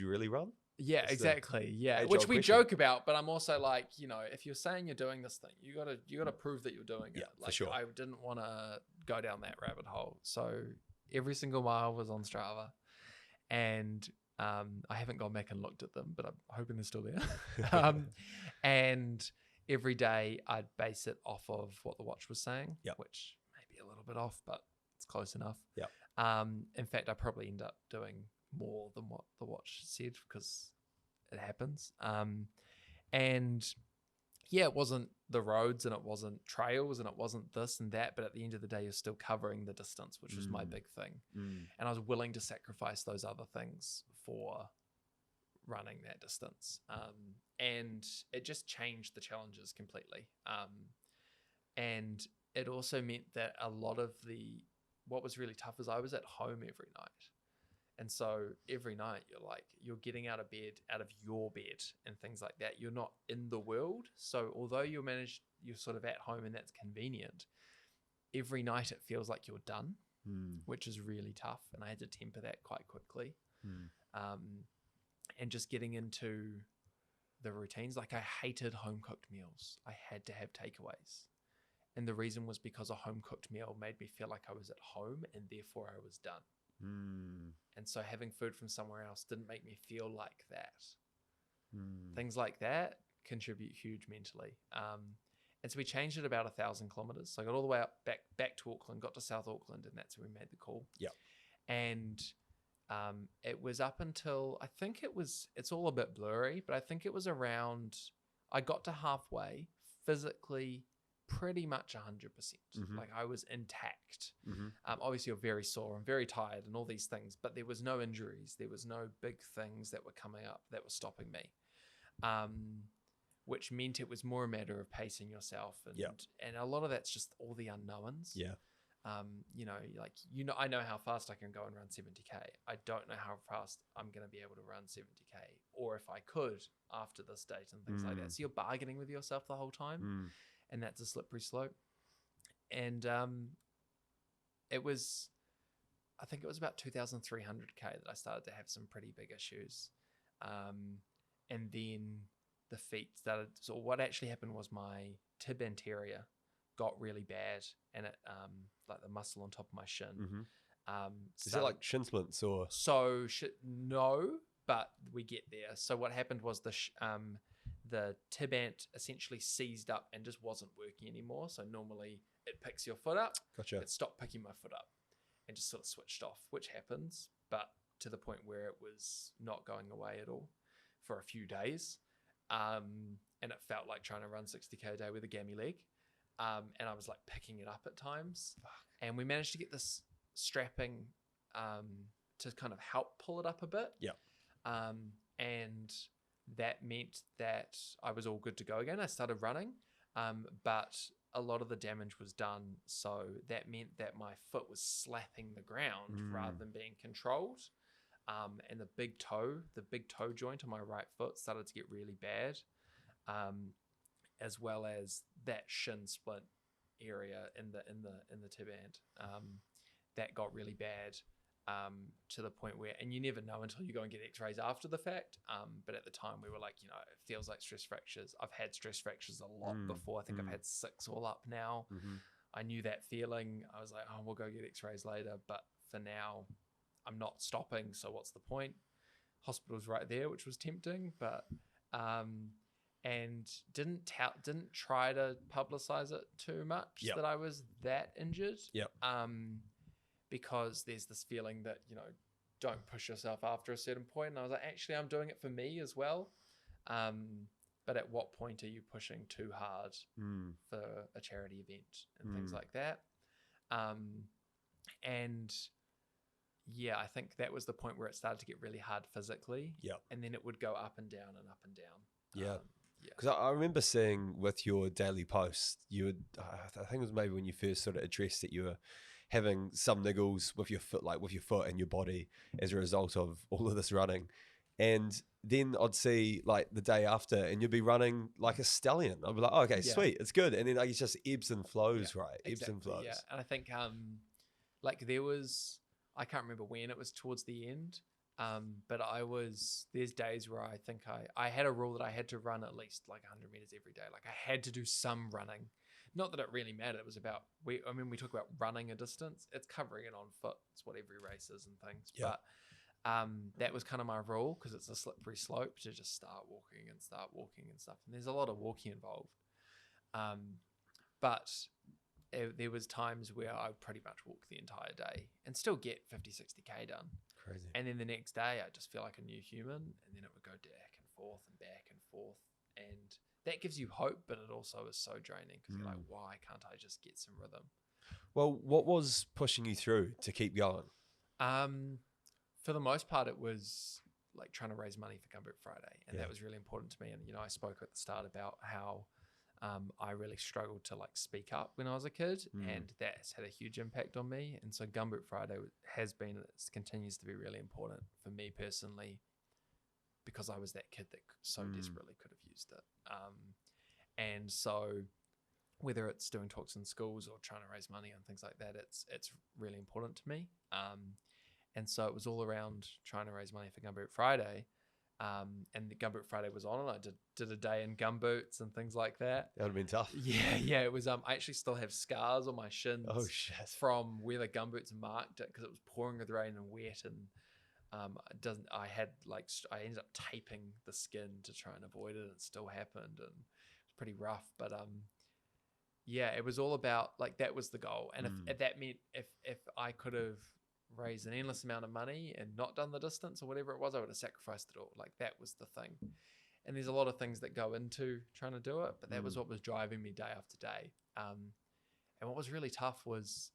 really run? Yeah, that's exactly. Yeah, which we joke about, but I'm also like, if you're saying you're doing this thing, you gotta prove that you're doing it. Like, for sure. I didn't want to go down that rabbit hole, so every single mile was on Strava, and I haven't gone back and looked at them, but I'm hoping they're still there. And every day I'd base it off of what the watch was saying, which may be a little bit off, but it's close enough. In fact, I probably end up doing more than what the watch said because it happens. And it wasn't the roads and it wasn't trails and it wasn't this and that, but at the end of the day, you're still covering the distance, which was my big thing. And I was willing to sacrifice those other things for running that distance. And it just changed the challenges completely. And it also meant that a lot of what was really tough is I was at home every night. And so every night you're getting out of your bed and things like that. You're not in the world. So although you're sort of at home and that's convenient, every night it feels like you're done, which is really tough. And I had to temper that quite quickly. And just getting into the routines, like I hated home cooked meals. I had to have takeaways. And the reason was because a home cooked meal made me feel like I was at home and therefore I was done. And so having food from somewhere else didn't make me feel like that. Things like that contribute huge mentally. And so we changed it about 1,000 kilometers. So I got all the way up back to Auckland, got to South Auckland, and that's where we made the call. Yeah. And it was up until, it's all a bit blurry, but I think it was around, I got to halfway physically pretty much 100%. Like I was intact. Obviously you're very sore and very tired and all these things, but there was no injuries. There was no big things that were coming up that were stopping me. Which meant it was more a matter of pacing yourself. And a lot of that's just all the unknowns. Yeah. I know how fast I can go and run 70K. I don't know how fast I'm going to be able to run 70K, or if I could after this date and things like that. So you're bargaining with yourself the whole time. And that's a slippery slope. And I think it was about 2,300K that I started to have some pretty big issues. And then the feet started. So what actually happened was my tib anterior got really bad, and it like the muscle on top of my shin. Is it like shin splints or? So no, but we get there. So what happened was the tib ant essentially seized up and just wasn't working anymore. So normally it picks your foot up. Gotcha. It stopped picking my foot up and just sort of switched off, which happens, but to the point where it was not going away at all for a few days. And it felt like trying to run 60K a day with a gammy leg. And I was like picking it up at times. And we managed to get this strapping to kind of help pull it up a bit. Yeah. And that meant that I was all good to go again. I started running, but a lot of the damage was done. So that meant that my foot was slapping the ground rather than being controlled. And the big toe joint on my right foot started to get really bad, as well as that shin splint area in the tib ant. That got really bad. To the point where, and you never know until you go and get x-rays after the fact, but at the time we were like, it feels like stress fractures. I've had stress fractures a lot before. I think I've had 6 all up now. I knew that feeling. I was like, oh, we'll go get x-rays later, but for now I'm not stopping, so what's the point? Hospital's right there, which was tempting, but and didn't try to publicize it too much that I was that injured. Because there's this feeling that, don't push yourself after a certain point. And I was like, actually, I'm doing it for me as well. But at what point are you pushing too hard for a charity event and things like that? And yeah, I think that was the point where it started to get really hard physically. And then it would go up and down and up and down. Because I remember seeing with your daily posts, I think it was maybe when you first sort of addressed that you were having some niggles with your foot and your body as a result of all of this running. And then I'd see like the day after and you'd be running like a stallion. I'd be like, oh, okay, sweet, it's good. And then like, it's just ebbs and flows, right? Exactly, ebbs and flows. Yeah. And I think like there was, I can't remember when, it was towards the end. But there's days where I think I had a rule that I had to run at least like 100 meters every day. Like I had to do some running. Not that it really mattered. It was about, we talk about running a distance. It's covering it on foot. It's what every race is and things. But that was kind of my rule, because it's a slippery slope to just start walking and stuff. And there's a lot of walking involved. But there was times where I would pretty much walk the entire day and still get 50, 60K done. Crazy. And then the next day I just feel like a new human, and then it would go back and forth and back and forth. And that gives you hope, but it also is so draining, because you're like, why can't I just get some rhythm? Well, what was pushing you through to keep going? For the most part, it was like trying to raise money for Gumboot Friday. And that was really important to me. And, I spoke at the start about how I really struggled to like speak up when I was a kid, Mm. and that's had a huge impact on me. And so Gumboot Friday has been, it continues to be really important for me personally, because I was that kid that so desperately could have used it. And so whether it's doing talks in schools or trying to raise money and things like that, it's really important to me. And so it was all around trying to raise money for Gumboot Friday. And the Gumboot Friday was on, and I did a day in gumboots and things like that. That would have been tough. Yeah, it was. I actually still have scars on my shins. Oh shit! From where the gumboots marked it, because it was pouring with rain and wet, and it doesn't. I had like I ended up taping the skin to try and avoid it, and it still happened, and it's pretty rough. But yeah, it was all about like that was the goal, and if that meant if I could have raised an endless amount of money and not done the distance or whatever it was, I would have sacrificed it all. Like that was the thing. And there's a lot of things that go into trying to do it, but that was what was driving me day after day. And what was really tough was,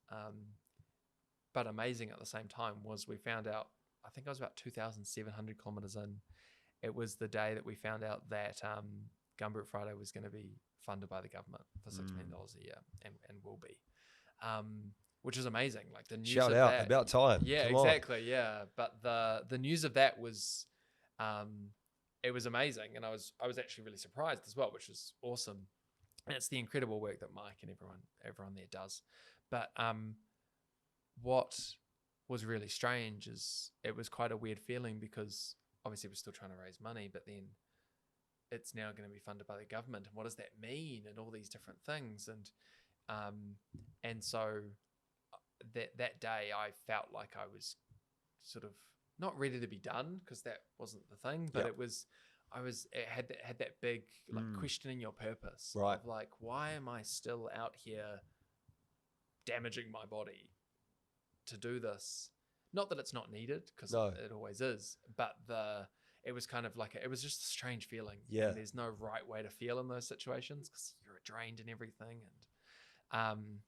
but amazing at the same time, was we found out, I think I was about 2,700 kilometers in. It was the day that we found out that Gumboot Friday was going to be funded by the government for $6 million a year, and will be. Which is amazing. Like the news Shout of out, that, about time. yeah, Come exactly, yeah. But the news of that was, it was amazing, and I was actually really surprised as well, which is awesome. And it's the incredible work that Mike and everyone there does. But what was really strange is it was quite a weird feeling, because obviously we're still trying to raise money, but then it's now going to be funded by the government, and what does that mean, and all these different things, and so that day I felt like I was sort of not ready to be done, because that wasn't the thing, but it had that big like questioning your purpose, Right. of like, why am I still out here damaging my body to do this? Not that it's not needed, because it always is, but it was kind of like it was just a strange feeling. Yeah. And there's no right way to feel in those situations, because you're drained and everything. And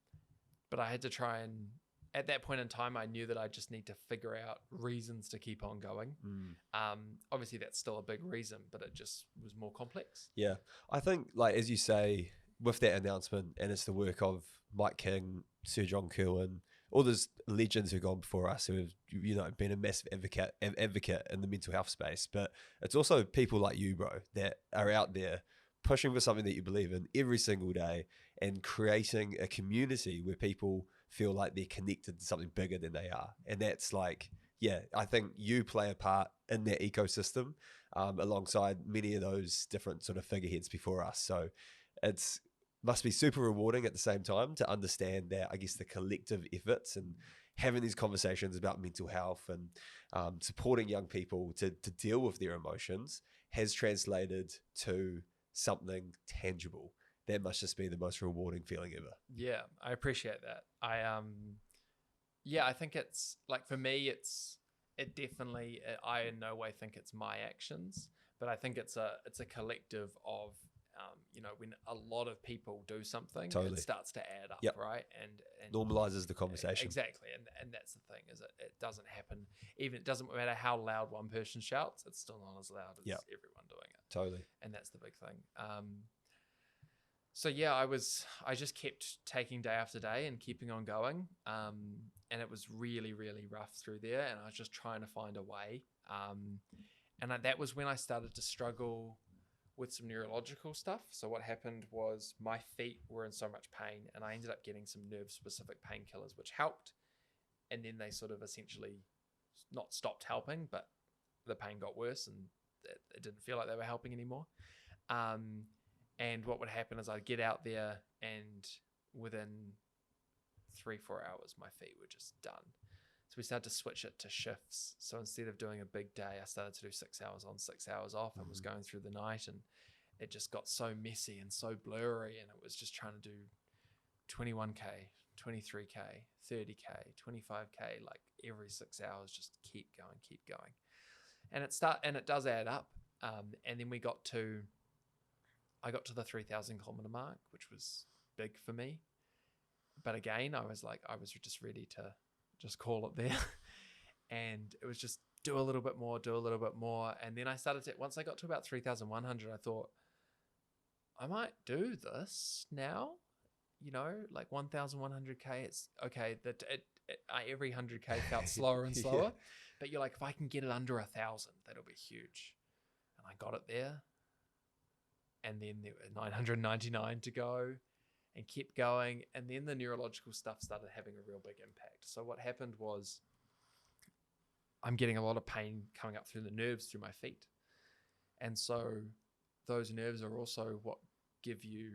but I had to try and, at that point in time, I knew that I just need to figure out reasons to keep on going. Obviously that's still a big reason, but it just was more complex. Yeah. I think, like, as you say, with that announcement, and it's the work of Mike King, Sir John Kirwan, all those legends who've gone before us, who have, you know, been a massive advocate in the mental health space. But it's also people like you, bro, that are out there pushing for something that you believe in every single day, and creating a community where people feel like they're connected to something bigger than they are. And that's like, yeah, I think you play a part in that ecosystem, alongside many of those different sort of figureheads before us. So it's must be super rewarding at the same time to understand that, I guess, the collective efforts and having these conversations about mental health and supporting young people to deal with their emotions has translated to something tangible. That must just be the most rewarding feeling ever. Yeah, I appreciate that. I think it's like, for me, I in no way think it's my actions, but I think it's a collective of, when a lot of people do something, Totally. It starts to add up, Yep. right? And Normalizes the conversation. Exactly. And that's the thing, is it doesn't happen. Even it doesn't matter how loud one person shouts, it's still not as loud as everyone doing it. Totally. And that's the big thing. So yeah, I just kept taking day after day and keeping on going. And it was really, really rough through there. And I was just trying to find a way. That was when I started to struggle with some neurological stuff. So what happened was my feet were in so much pain, and I ended up getting some nerve-specific painkillers, which helped. And then they sort of essentially not stopped helping, but the pain got worse, and it didn't feel like they were helping anymore. And what would happen is I'd get out there, and within 3-4 hours, my feet were just done. So we started to switch it to shifts. So instead of doing a big day, I started to do 6 hours on, 6 hours off, and was going through the night, and it just got so messy and so blurry. And it was just trying to do 21K, 23K, 30K, 25K, like every 6 hours, just keep going. And it does add up. And then I got to the 3,000 kilometer mark, which was big for me. But again, I was just ready to just call it there. And it was just do a little bit more. And then I started to, once I got to about 3,100, I thought, I might do this now. You know, like 1,100K. It's okay. Every 100K felt slower and slower, Yeah. but you're like, if I can get it under 1,000, that'll be huge. And I got it there, and then there were 999 to go, and kept going. And then the neurological stuff started having a real big impact. So what happened was, I'm getting a lot of pain coming up through the nerves through my feet, and so those nerves are also what give you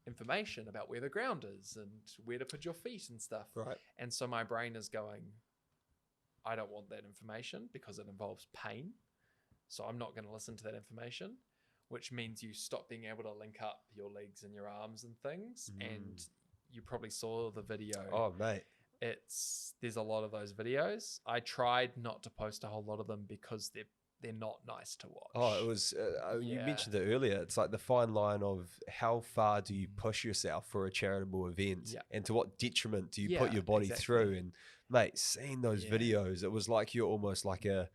information about where the ground is and where to put your feet and stuff. Right. And so my brain is going, I don't want that information because it involves pain. So I'm not going to listen to that information, which means you stop being able to link up your legs and your arms and things. And you probably saw the video. Oh, mate. There's a lot of those videos. I tried not to post a whole lot of them because they're not nice to watch. Oh, it was, you Yeah. mentioned it earlier. It's like the fine line of how far do you push yourself for a charitable event, Yeah. and to what detriment do you Yeah, put your body exactly. through? And mate, seeing those Yeah. videos, it was like you're almost like a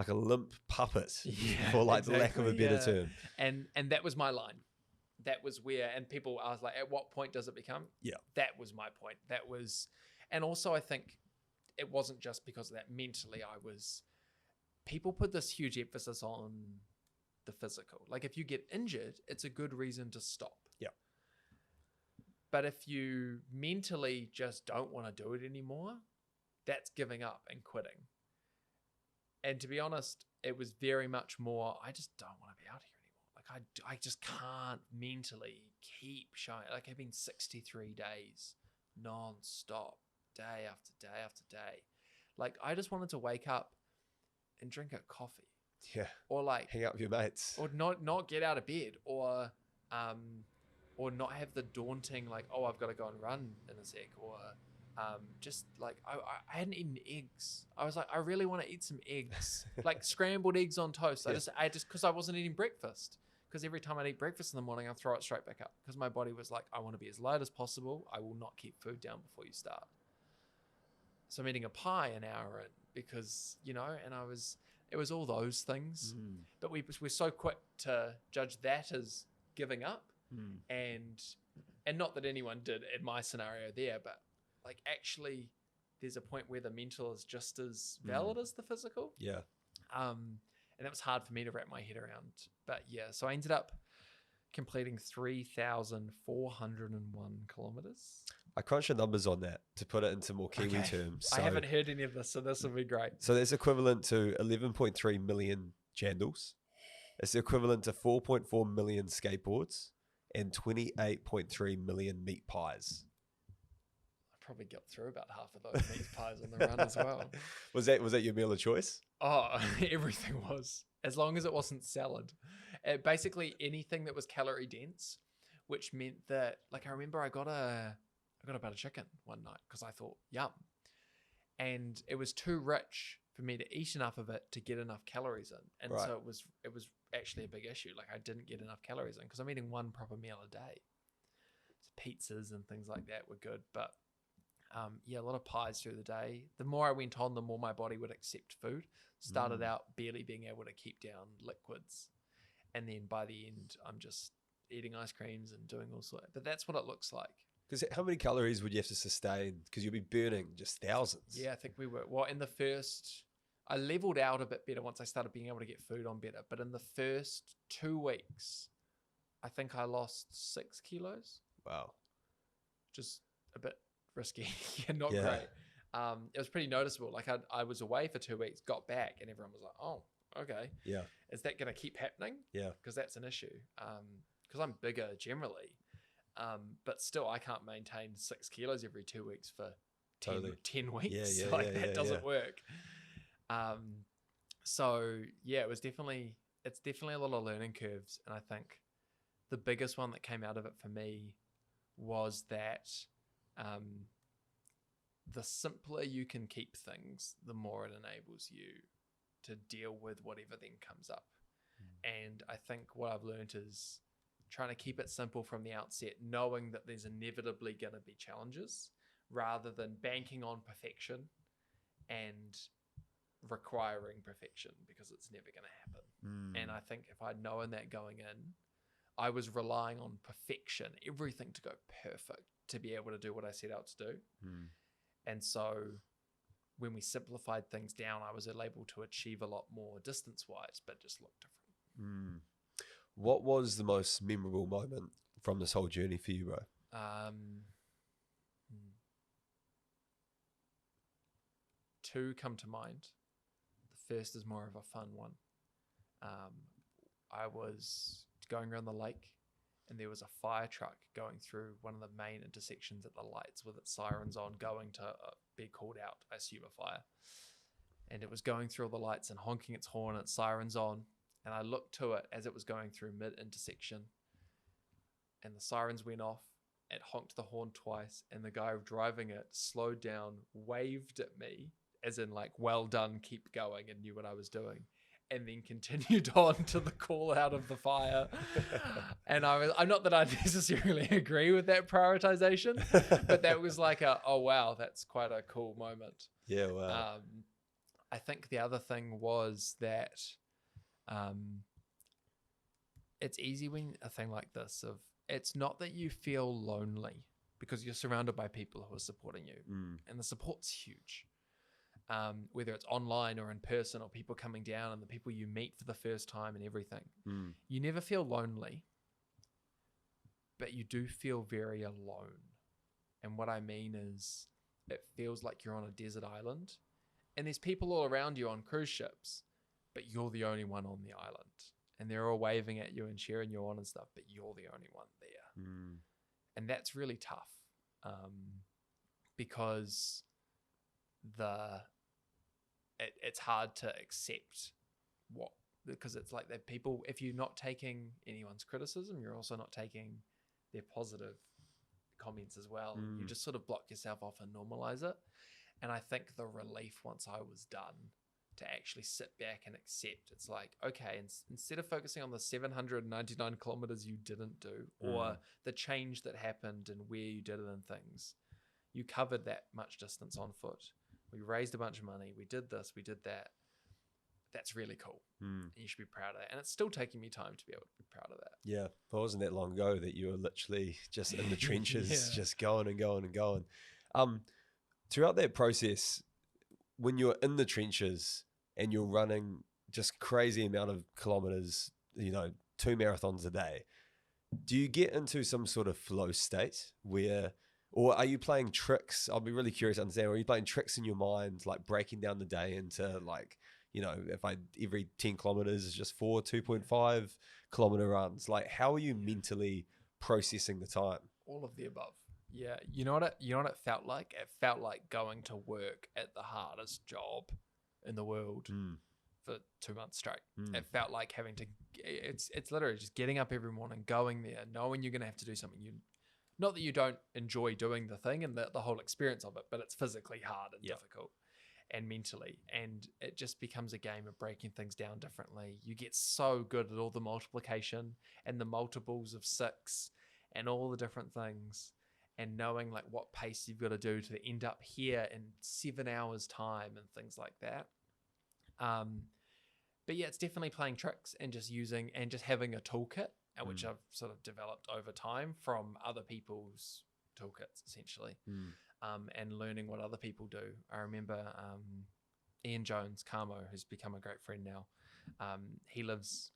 limp puppet, Yeah, for like the lack of a exactly, better yeah. term. And that was my line. That was where, and people, I was like, at what point does it become? Yeah. That was my point. That was, and also I think it wasn't just because of that. Mentally, people put this huge emphasis on the physical. Like if you get injured, it's a good reason to stop. Yeah. But if you mentally just don't want to do it anymore, that's giving up and quitting. And to be honest, it was very much more, I just don't want to be out here anymore. Like I just can't mentally keep showing. Like I've been 63 days non-stop, day after day after day. Like I just wanted to wake up and drink a coffee. Yeah. Or like Hang out with your mates. or not get out of bed, or not have the daunting like, oh, I've got to go and run in a sec, or just like I hadn't eaten eggs. I was like, I really want to eat some eggs, like scrambled eggs on toast. Yeah. I just because I wasn't eating breakfast, because every time I eat breakfast in the morning, I throw it straight back up because my body was like, I want to be as light as possible. I will not keep food down before you start. So I'm eating a pie an hour in because, and it was all those things. But we're so quick to judge that as giving up. And not that anyone did in my scenario there, but like actually there's a point where the mental is just as valid as the physical. Yeah. And that was hard for me to wrap my head around. But yeah, so I ended up completing 3,401 kilometers. I crunched the numbers on that to put it into more Kiwi terms. I haven't heard any of this, so this will be great. So that's equivalent to 11.3 million jandals. It's the equivalent to 4.4 million skateboards and 28.3 million meat pies. I probably got through about half of those meat pies on the run as well. Was that your meal of choice? Oh, everything was. As long as it wasn't salad. Basically anything that was calorie dense, which meant that, like, I remember I got a butter chicken one night because I thought, yum. And it was too rich for me to eat enough of it to get enough calories in. And Right. so it was actually a big issue. Like I didn't get enough calories in because I'm eating one proper meal a day. So pizzas and things like that were good. But a lot of pies through the day. The more I went on, the more my body would accept food. Started out barely being able to keep down liquids. And then by the end, I'm just eating ice creams and doing all sorts. But that's what it looks like. Because how many calories would you have to sustain? Because you'll be burning just thousands. Yeah, I think we were. Well, I leveled out a bit better once I started being able to get food on better. But in the first 2 weeks, I think I lost 6 kilos. Wow. Just a bit risky and not Yeah. great. It was pretty noticeable. Like I was away for 2 weeks, got back, and everyone was like, oh, okay. Yeah. Is that going to keep happening? Yeah. Because that's an issue. Because I'm bigger generally. But still, I can't maintain 6 kilos every 2 weeks for 10 weeks. That doesn't work. So yeah, it's definitely a lot of learning curves. And I think the biggest one that came out of it for me was that the simpler you can keep things, the more it enables you to deal with whatever then comes up. And I think what I've learned is trying to keep it simple from the outset, knowing that there's inevitably going to be challenges rather than banking on perfection and requiring perfection because it's never going to happen. And I think if I'd known that going in, I was relying on perfection, everything to go perfect to be able to do what I set out to do. And so when we simplified things down, I was able to achieve a lot more distance-wise, but just look different. What was the most memorable moment from this whole journey for you, bro? Two come to mind. The first is more of a fun one. I was going around the lake, and there was a fire truck going through one of the main intersections at the lights with its sirens on, going to be called out, I assume a fire. And it was going through all the lights and honking its horn, its sirens on. And I looked to it as it was going through mid-intersection, and the sirens went off. It honked the horn twice, and the guy driving it slowed down, waved at me, as in like, well done, keep going, and knew what I was doing. And then continued on to the call out of the fire. And I'm not that I necessarily agree with that prioritization, but that was like oh wow, that's quite a cool moment. Yeah, wow. I think the other thing was that it's easy when a thing like this it's not that you feel lonely, because you're surrounded by people who are supporting you, and the support's huge. Whether it's online or in person, or people coming down and the people you meet for the first time and everything. You never feel lonely, but you do feel very alone. And what I mean is, it feels like you're on a desert island, and there's people all around you on cruise ships, but you're the only one on the island. And they're all waving at you and cheering you on and stuff, but you're the only one there. And that's really tough, because it's hard to accept because it's like that people, if you're not taking anyone's criticism, you're also not taking their positive comments as well. You just sort of block yourself off and normalize it. And I think the relief once I was done to actually sit back and accept, it's like, okay, instead of focusing on the 799 kilometers you didn't do, or the change that happened and where you did it and things, you covered that much distance on foot. We raised a bunch of money. We did this. We did that. That's really cool. And you should be proud of that. And it's still taking me time to be able to be proud of that. Yeah. It wasn't that long ago that you were literally just in the trenches, just going and going and going. Throughout that process, when you're in the trenches and you're running just crazy amount of kilometers, 2 marathons a day, do you get into some sort of flow state where, or are you playing tricks? I'll be really curious to understand. Are you playing tricks in your mind, like breaking down the day into like, if every 10 kilometers is just 2.5 kilometer runs, like how are you mentally processing the time? All of the above. Yeah. You know what it felt like? It felt like going to work at the hardest job in the world for 2 months straight. It felt like having to, it's literally just getting up every morning, going there, knowing you're going to have to do something. Not that you don't enjoy doing the thing and the whole experience of it, but it's physically hard and difficult, and mentally. And it just becomes a game of breaking things down differently. You get so good at all the multiplication and the multiples of 6 and all the different things, and knowing like what pace you've got to do to end up here in 7 hours time and things like that. But yeah, it's definitely playing tricks and just using and just having a toolkit, which I've sort of developed over time from other people's toolkits, essentially, and learning what other people do. I remember Ian Jones, Carmo, who's become a great friend now. He lives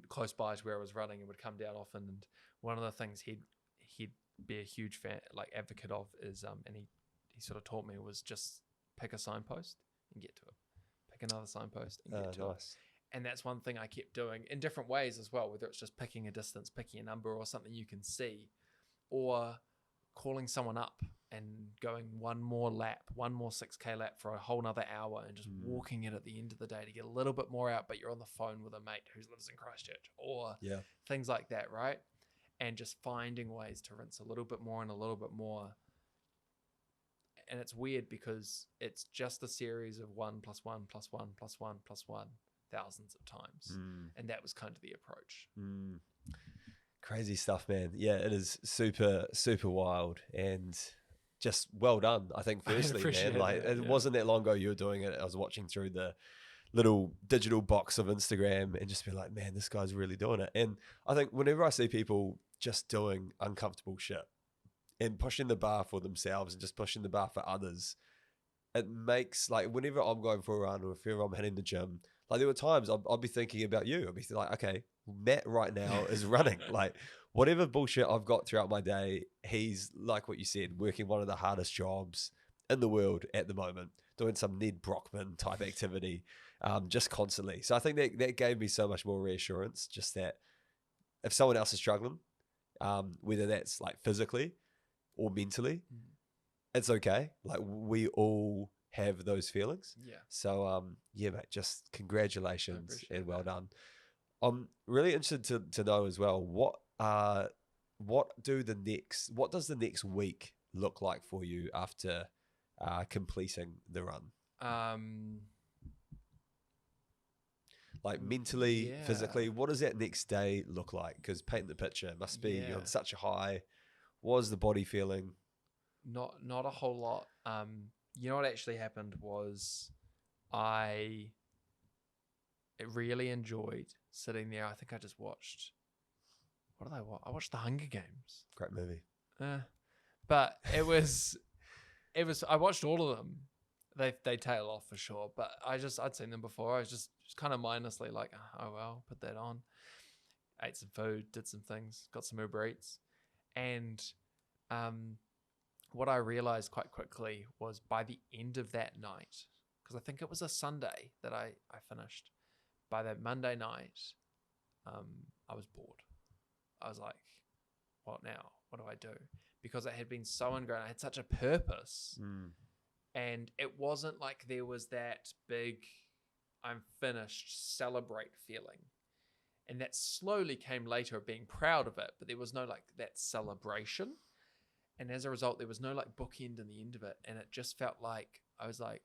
close by to where I was running and would come down often. And one of the things he'd be a huge fan, like advocate of, is and he sort of taught me, was just pick a signpost and get to it. Pick another signpost and get to it. And that's one thing I kept doing in different ways as well, whether it's just picking a distance, picking a number or something you can see, or calling someone up and going one more 6K lap for a whole nother hour and just walking it at the end of the day to get a little bit more out, but you're on the phone with a mate who lives in Christchurch, or things like that, right? And just finding ways to rinse a little bit more and a little bit more. And it's weird because it's just a series of 1 + 1 + 1 + 1 + 1 thousands of times. And that was kind of the approach. Crazy stuff, man. Yeah, it is super, super wild, and just well done. I think firstly, man, like it wasn't that long ago you were doing it. I was watching through the little digital box of Instagram and just be like, man, this guy's really doing it. And I think whenever I see people just doing uncomfortable shit and pushing the bar for themselves and just pushing the bar for others, it makes, like, whenever I'm going for a run or if ever I'm hitting the gym, like there were times I'll be thinking about you. I'll be like, okay, Matt right now is running. Like whatever bullshit I've got throughout my day, he's, like what you said, working one of the hardest jobs in the world at the moment, doing some Ned Brockman type activity, just constantly. So I think that gave me so much more reassurance, just that if someone else is struggling, whether that's like physically or mentally, it's okay. Like we all have those feelings. Yeah. So yeah, mate, just congratulations and well that. done. I'm really interested to know as well, what does the next week look like for you after completing the run? Like mentally, Yeah. physically, what does that next day look like? Because paint the picture. It must be you're Yeah. on such a high. What is the body feeling? Not a whole lot. You know what actually happened was I really enjoyed sitting there. I think I just watched. What did I watch? I watched The Hunger Games. Great movie. But it was. I watched all of them. They tail off for sure. But I'd seen them before. I was just kind of mindlessly like, oh well, put that on. Ate some food, did some things, got some Uber Eats, and what I realized quite quickly was by the end of that night, because I think it was a Sunday that I finished. By that Monday night, I was bored. I was like, what now? What do I do? Because it had been so ingrained. I had such a purpose. And it wasn't like there was that big, I'm finished, celebrate feeling. And that slowly came later of being proud of it. But there was no like that celebration. And as a result, there was no like bookend in the end of it. And it just felt like, I was like,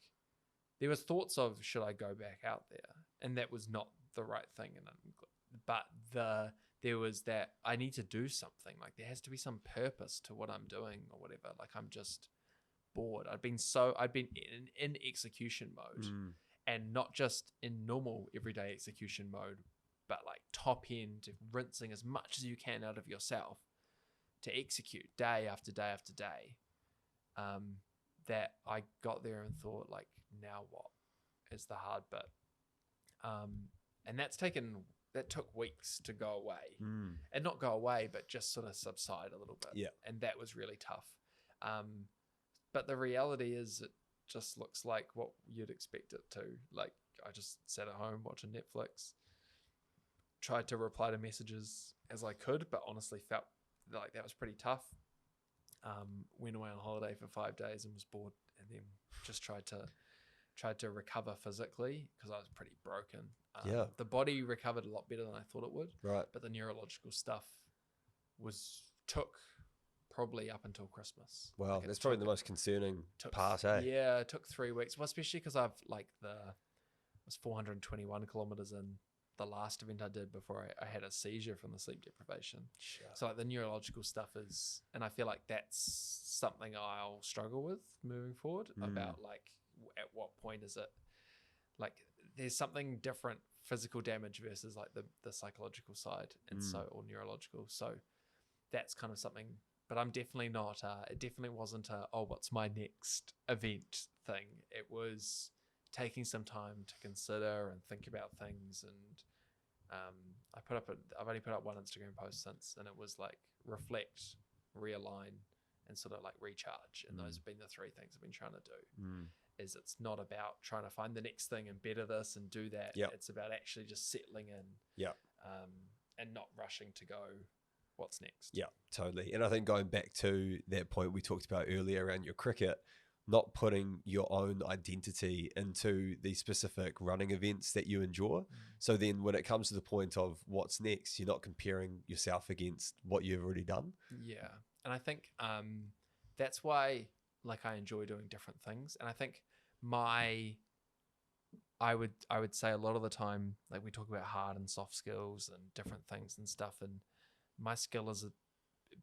there was thoughts of, should I go back out there? And that was not the right thing. But there was that, I need to do something. Like there has to be some purpose to what I'm doing or whatever. Like I'm just bored. I'd been in execution mode and not just in normal everyday execution mode, but like top end, rinsing as much as you can out of yourself to execute day after day after day. That I got there and thought like, now what is the hard bit? And that took weeks to go away and not go away, but just sort of subside a little bit. Yeah. And that was really tough. But the reality is it just looks like what you'd expect it to. Like I just sat at home watching Netflix, tried to reply to messages as I could, but honestly felt like that was pretty tough. Went away on holiday for 5 days and was bored, and then just tried to recover physically because I was pretty broken. The body recovered a lot better than I thought it would. Right. But the neurological stuff took probably up until Christmas. Wow, that's probably the most concerning part, eh? Yeah, it took 3 weeks. Well, especially because I've like it was 421 kilometers in the last event I did before I had a seizure from the sleep deprivation. Sure. So like the neurological stuff is, and I feel like that's something I'll struggle with moving forward about like at what point is it like there's something different, physical damage versus like the psychological side and or neurological. So that's kind of something, but I'm definitely not, it definitely wasn't what's my next event thing. It was taking some time to consider and think about things. And I've only put up one Instagram post since, and it was like reflect, realign, and sort of like recharge. And those have been the three things I've been trying to do. Is it's not about trying to find the next thing and better this and do that. Yep. It's about actually just settling in. Yeah. And not rushing to go, what's next? Yeah, totally. And I think going back to that point we talked about earlier around your cricket, not putting your own identity into the specific running events that you enjoy. So then when it comes to the point of what's next, you're not comparing yourself against what you've already done. Yeah. And I think that's why like I enjoy doing different things. And I think I would say a lot of the time, like we talk about hard and soft skills and different things and stuff. And my skill is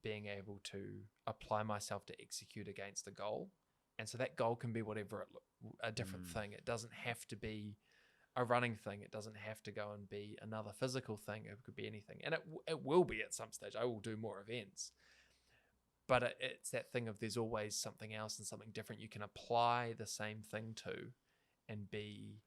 being able to apply myself to execute against a goal. And so that goal can be whatever a different thing. It doesn't have to be a running thing. It doesn't have to go and be another physical thing. It could be anything. And it will be at some stage. I will do more events. But it's that thing of there's always something else and something different you can apply the same thing to and be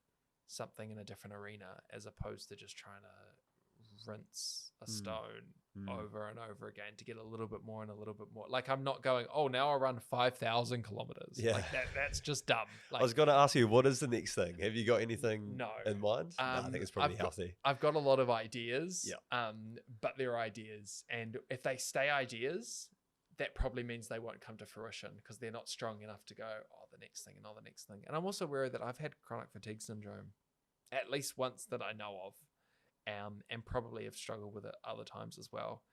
something in a different arena, as opposed to just trying to rinse a stone over and over again to get a little bit more and a little bit more. Like, I'm not going, oh, now I'll run 5,000 kilometers. Yeah. Like that's just dumb. Like, I was going to ask you, what is the next thing? Have you got anything No. in mind? No, I think it's probably healthy. I've got a lot of ideas, Yeah. but they're ideas. And if they stay ideas, that probably means they won't come to fruition because they're not strong enough to go, oh, the next thing and the next thing. And I'm also aware that I've had chronic fatigue syndrome at least once that I know of, and probably have struggled with it other times as well.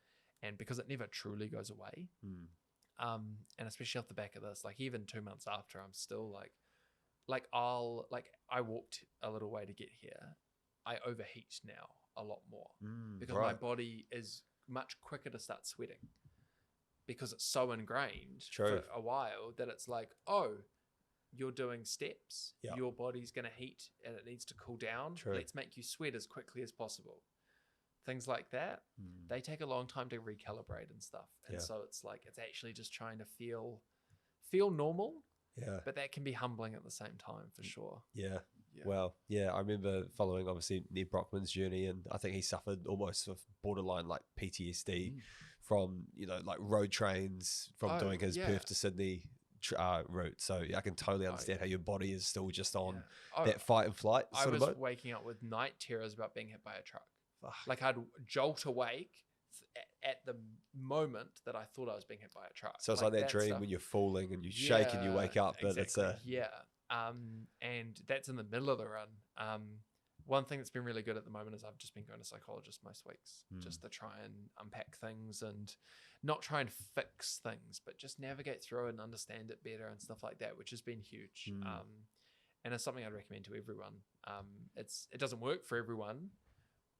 And because it never truly goes away, and especially off the back of this, like even 2 months after, I'm still I walked a little way to get here. I overheat now a lot more because my body is much quicker to start sweating because it's so ingrained for a while that it's like, oh, you're doing steps, your body's going to heat and it needs to cool down. Let's make you sweat as quickly as possible. Things like that, they take a long time to recalibrate and stuff. And so it's like, it's actually just trying to feel normal. Yeah. But that can be humbling at the same time, for sure. Yeah. Well, I remember following obviously Ned Brockman's journey, and I think he suffered almost sort of borderline like PTSD from, like road trains from doing his Perth to Sydney route. So I can totally understand how your body is still just on that fight and flight sort of mode. I was waking up with night terrors about being hit by a truck. Like I'd jolt awake at the moment that I thought I was being hit by a truck. So it's like that dream when you're falling and you shake and you wake up, but exactly. it's and that's in the middle of the run. One thing that's been really good at the moment is I've just been going to psychologists most weeks just to try and unpack things and not try and fix things, but just navigate through and understand it better and stuff like that, which has been huge. And it's something I'd recommend to everyone. It doesn't work for everyone,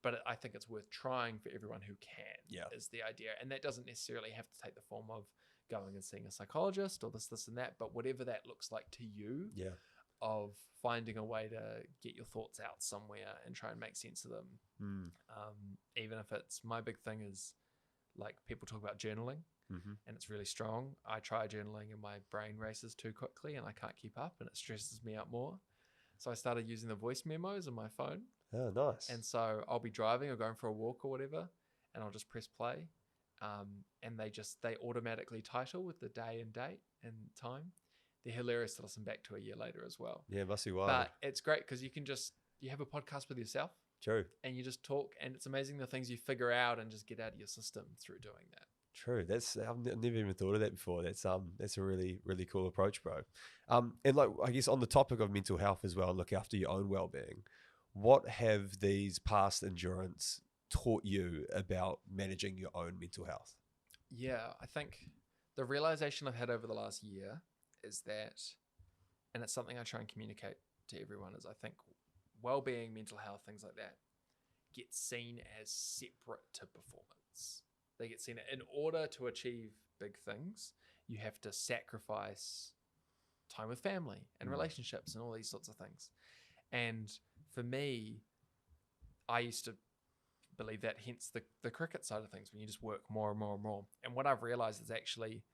but I think it's worth trying for everyone who can, is the idea. And that doesn't necessarily have to take the form of going and seeing a psychologist or this and that, but whatever that looks like to you, of finding a way to get your thoughts out somewhere and try and make sense of them. Even if it's, my big thing is, like, people talk about journaling and it's really strong. I try journaling and my brain races too quickly and I can't keep up and it stresses me out more. So I started using the voice memos on my phone. Oh, nice. And so I'll be driving or going for a walk or whatever, and I'll just press play. And they automatically title with the day and date and time. They're hilarious to listen back to a year later as well. Yeah, must be wild. But it's great because you have a podcast with yourself. True. And you just talk, and it's amazing the things you figure out and just get out of your system through doing that. True. I've never even thought of that before. That's a really, really cool approach, bro. And like, I guess on the topic of mental health as well, and look after your own well-being, what have these past endurance taught you about managing your own mental health? Yeah, I think the realization I've had over the last year is that, and it's something I try and communicate to everyone, is I think well-being, mental health, things like that get seen as separate to performance. They get seen, in order to achieve big things, you have to sacrifice time with family and relationships and all these sorts of things. And for me, I used to believe that, hence the cricket side of things, when you just work more and more and more. And what I've realized is actually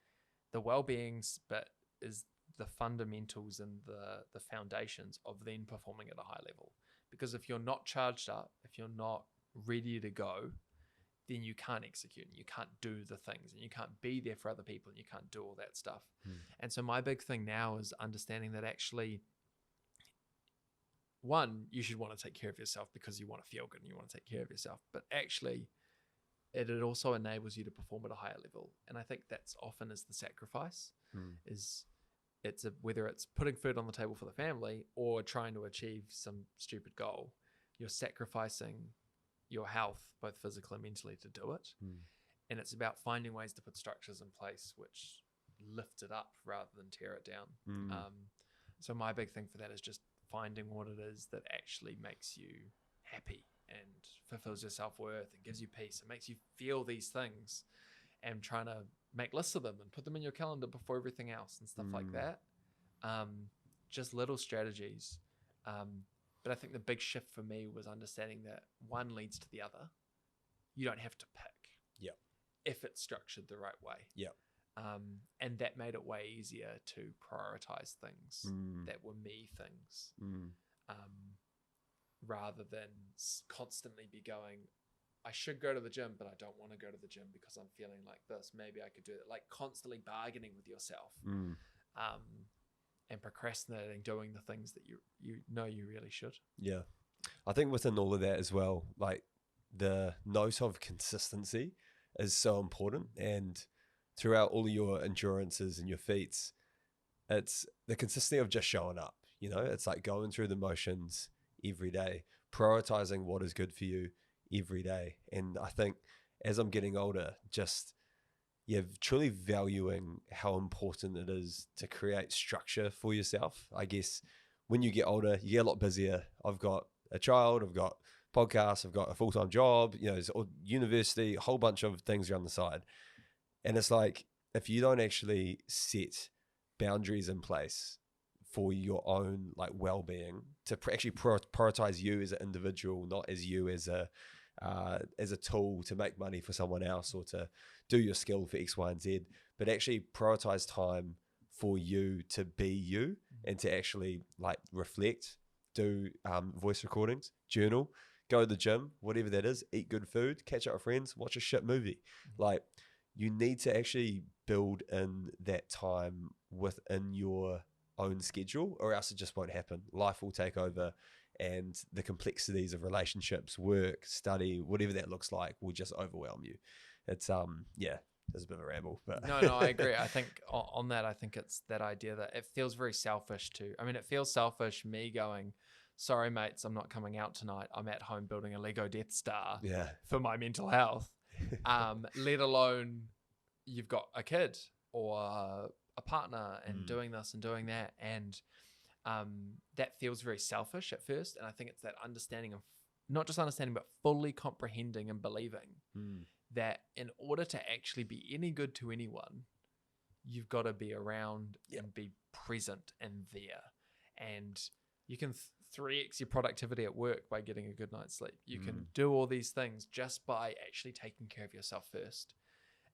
the well-beings bit is the fundamentals and the foundations of then performing at a high level. Because if you're not charged up, if you're not ready to go, then you can't execute and you can't do the things and you can't be there for other people and you can't do all that stuff. And so my big thing now is understanding that actually, one, you should want to take care of yourself because you want to feel good and you want to take care of yourself. But actually, it also enables you to perform at a higher level. And I think that's often is the sacrifice, whether it's putting food on the table for the family or trying to achieve some stupid goal, you're sacrificing your health, both physical and mentally, to do it. And it's about finding ways to put structures in place which lift it up rather than tear it down. So my big thing for that is just finding what it is that actually makes you happy and fulfills your self-worth and gives you peace and makes you feel these things, and trying to make lists of them and put them in your calendar before everything else and stuff like that. Just little strategies. But I think the big shift for me was understanding that one leads to the other. You don't have to pick. Yeah. If it's structured the right way. Yeah. And that made it way easier to prioritize things that were me things, rather than constantly be going, I should go to the gym, but I don't want to go to the gym because I'm feeling like this. Maybe I could do it. Like constantly bargaining with yourself, and procrastinating doing the things that you know you really should. Yeah. I think within all of that as well, like the note of consistency is so important. And throughout all of your endurances and your feats, it's the consistency of just showing up. It's like going through the motions every day, prioritizing what is good for you every day. And I think as I'm getting older, just truly valuing how important it is to create structure for yourself. I guess when you get older, you get a lot busier. I've got a child, I've got podcasts, I've got a full-time job, it's university, a whole bunch of things are on the side. And it's like, if you don't actually set boundaries in place for your own like well-being, to actually prioritize you as an individual, not as you as a tool to make money for someone else or to do your skill for X, Y, and Z, but actually prioritize time for you to be you and to actually like reflect, do voice recordings, journal, go to the gym, whatever that is, eat good food, catch up with friends, watch a shit movie. Like, you need to actually build in that time within your own schedule, or else it just won't happen. Life will take over, and the complexities of relationships, work, study, whatever that looks like, will just overwhelm you. It's there's a bit of a ramble, but no, I agree. I think on that, I think it's that idea that it feels very selfish too. I mean, it feels selfish me going, sorry mates, I'm not coming out tonight. I'm at home building a Lego Death Star for my mental health. Let alone you've got a kid or a partner and doing this and doing that. And that feels very selfish at first. And I think it's that understanding of not just understanding, but fully comprehending and believing that in order to actually be any good to anyone, you've got to be around and be present and there. And you can 3x your productivity at work by getting a good night's sleep. You can do all these things just by actually taking care of yourself first.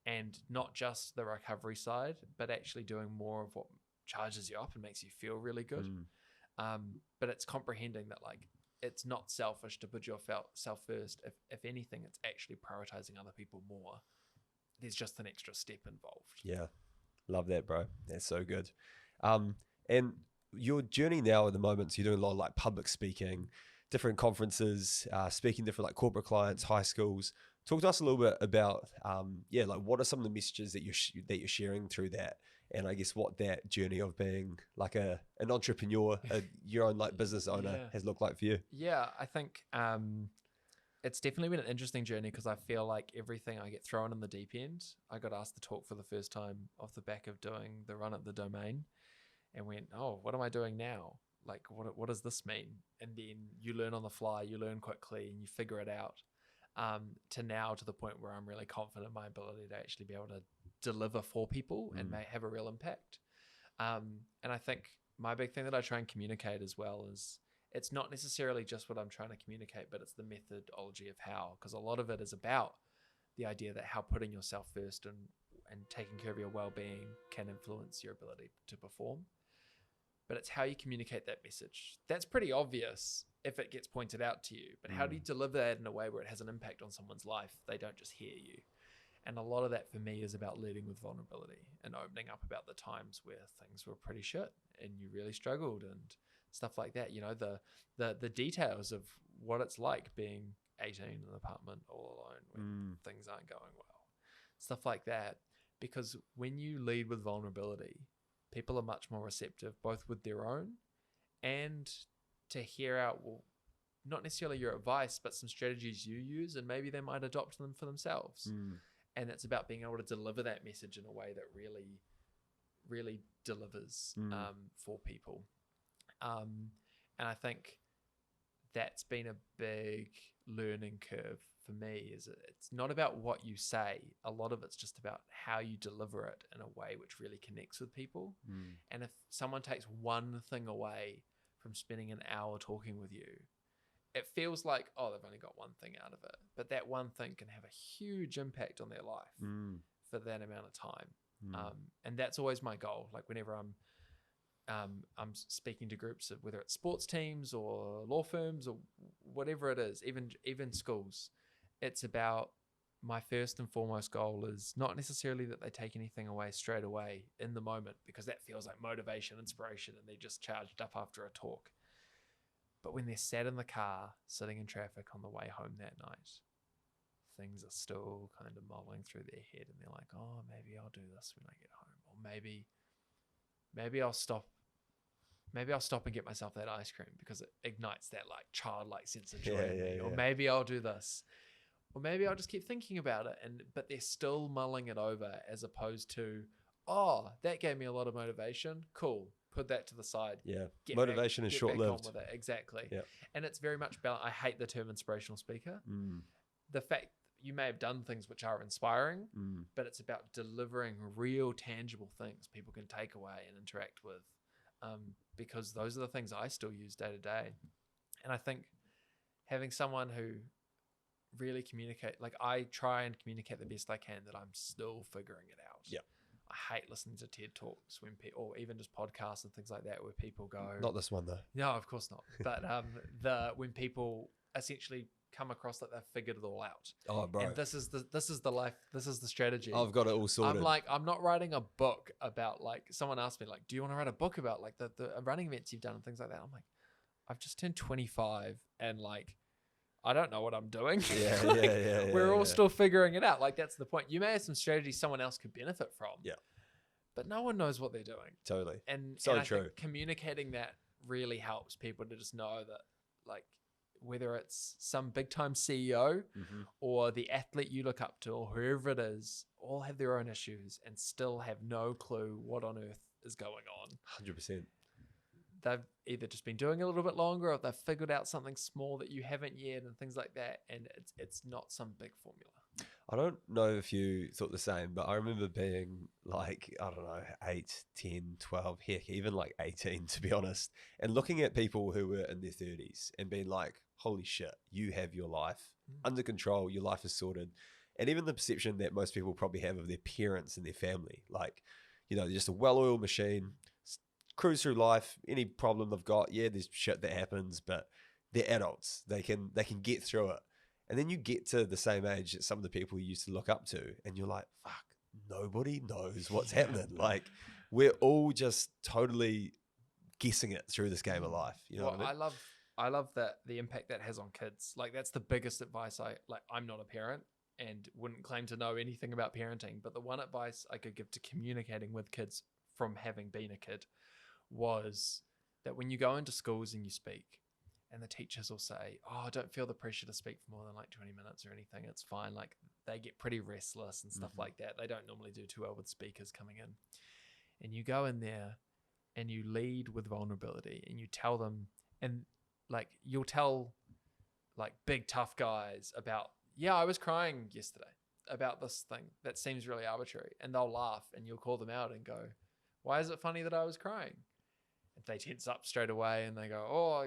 And not just the recovery side, but actually doing more of what charges you up and makes you feel really good. But it's comprehending that like it's not selfish to put yourself first. If anything, it's actually prioritizing other people more. There's just an extra step involved. Yeah, love that, bro. That's so good. And your journey now at the moment, so you're doing a lot of like public speaking, different conferences, speaking to different like corporate clients, high schools. Talk to us a little bit about, like what are some of the messages that you're sharing through that, and I guess what that journey of being like an entrepreneur, your own like business owner has looked like for you. Yeah, I think it's definitely been an interesting journey because I feel like everything I get thrown in the deep end. I got asked to talk for the first time off the back of doing the run at the Domain, and went, oh, what am I doing now? Like, what does this mean? And then you learn on the fly, you learn quickly, and you figure it out. To now to the point where I'm really confident in my ability to actually be able to deliver for people and may have a real impact. And I think my big thing that I try and communicate as well is it's not necessarily just what I'm trying to communicate, but it's the methodology of how, because a lot of it is about the idea that how putting yourself first and taking care of your well-being can influence your ability to perform. But it's how you communicate that message. That's pretty obvious if it gets pointed out to you. But how do you deliver that in a way where it has an impact on someone's life? They don't just hear you. And a lot of that for me is about leading with vulnerability and opening up about the times where things were pretty shit and you really struggled and stuff like that. You know, the details of what it's like being 18 in an apartment all alone when things aren't going well. Stuff like that. Because when you lead with vulnerability, people are much more receptive, both with their own and to hear out, well, not necessarily your advice, but some strategies you use, and maybe they might adopt them for themselves. And it's about being able to deliver that message in a way that really, really delivers for people. And I think that's been a big learning curve for me. Is it's not about what you say. A lot of it's just about how you deliver it in a way which really connects with people. And if someone takes one thing away from spending an hour talking with you, it feels like, oh, they've only got one thing out of it. But that one thing can have a huge impact on their life for that amount of time. And that's always my goal. Like whenever I'm speaking to groups, whether it's sports teams or law firms or whatever it is, even schools, it's about my first and foremost goal is not necessarily that they take anything away straight away in the moment, because that feels like motivation, inspiration, and they're just charged up after a talk. But when they're sat in the car, sitting in traffic on the way home that night, things are still kind of mulling through their head, and they're like, oh, maybe I'll do this when I get home, or maybe I'll stop. Maybe I'll stop and get myself that ice cream because it ignites that like childlike sense of joy in me. Or maybe I'll do this. Or maybe I'll just keep thinking about it. But they're still mulling it over, as opposed to, oh, that gave me a lot of motivation. Cool. Put that to the side. Yeah. Motivation is short-lived. With it. Exactly. Yeah. And it's very much I hate the term inspirational speaker. The fact you may have done things which are inspiring, but it's about delivering real tangible things people can take away and interact with. Because those are the things I still use day to day. And I think having someone who really communicate, like I try and communicate the best I can, that I'm still figuring it out. Yeah. I hate listening to TED Talks or even just podcasts and things like that where people go, not this one though. No, of course not. But when people essentially come across that they've figured it all out. Oh, bro. And this is the life, this is the strategy. I've got it all sorted. I'm like, I'm not writing a book about, like, someone asked me, like, do you want to write a book about like the running events you've done and things like that? I'm like, I've just turned 25 and like, I don't know what I'm doing. Yeah, like, we're all still figuring it out. Like, that's the point. You may have some strategies someone else could benefit from. Yeah. But no one knows what they're doing. Totally. And I true. think Communicating that really helps people to just know that, like, whether it's some big time CEO or the athlete you look up to or whoever it is, all have their own issues and still have no clue what on earth is going on. 100%. They've either just been doing a little bit longer, or they've figured out something small that you haven't yet, and things like that. And it's not some big formula. I don't know if you thought the same, but I remember being like, I don't know, 8, 10, 12, heck, even like 18, to be honest, and looking at people who were in their 30s and being like, holy shit, you have your life under control, your life is sorted. And even the perception that most people probably have of their parents and their family, like, you know, they're just a well-oiled machine, cruise through life, any problem they've got, yeah, there's shit that happens, but they're adults. They can get through it. And then you get to the same age that some of the people you used to look up to, and you're like, fuck, nobody knows what's happening. Like, we're all just totally guessing it through this game of life. You know what I mean? I love that the impact that has on kids. Like, that's the biggest advice I'm not a parent and wouldn't claim to know anything about parenting, but the one advice I could give to communicating with kids from having been a kid was that when you go into schools and you speak, and the teachers will say, oh, don't feel the pressure to speak for more than like 20 minutes or anything. It's fine. Like, they get pretty restless and stuff like that. They don't normally do too well with speakers coming in. And you go in there and you lead with vulnerability, and you tell them, and like, you'll tell like big tough guys about, yeah, I was crying yesterday about this thing that seems really arbitrary. And they'll laugh, and you'll call them out and go, why is it funny that I was crying? They tense up straight away and they go, oh,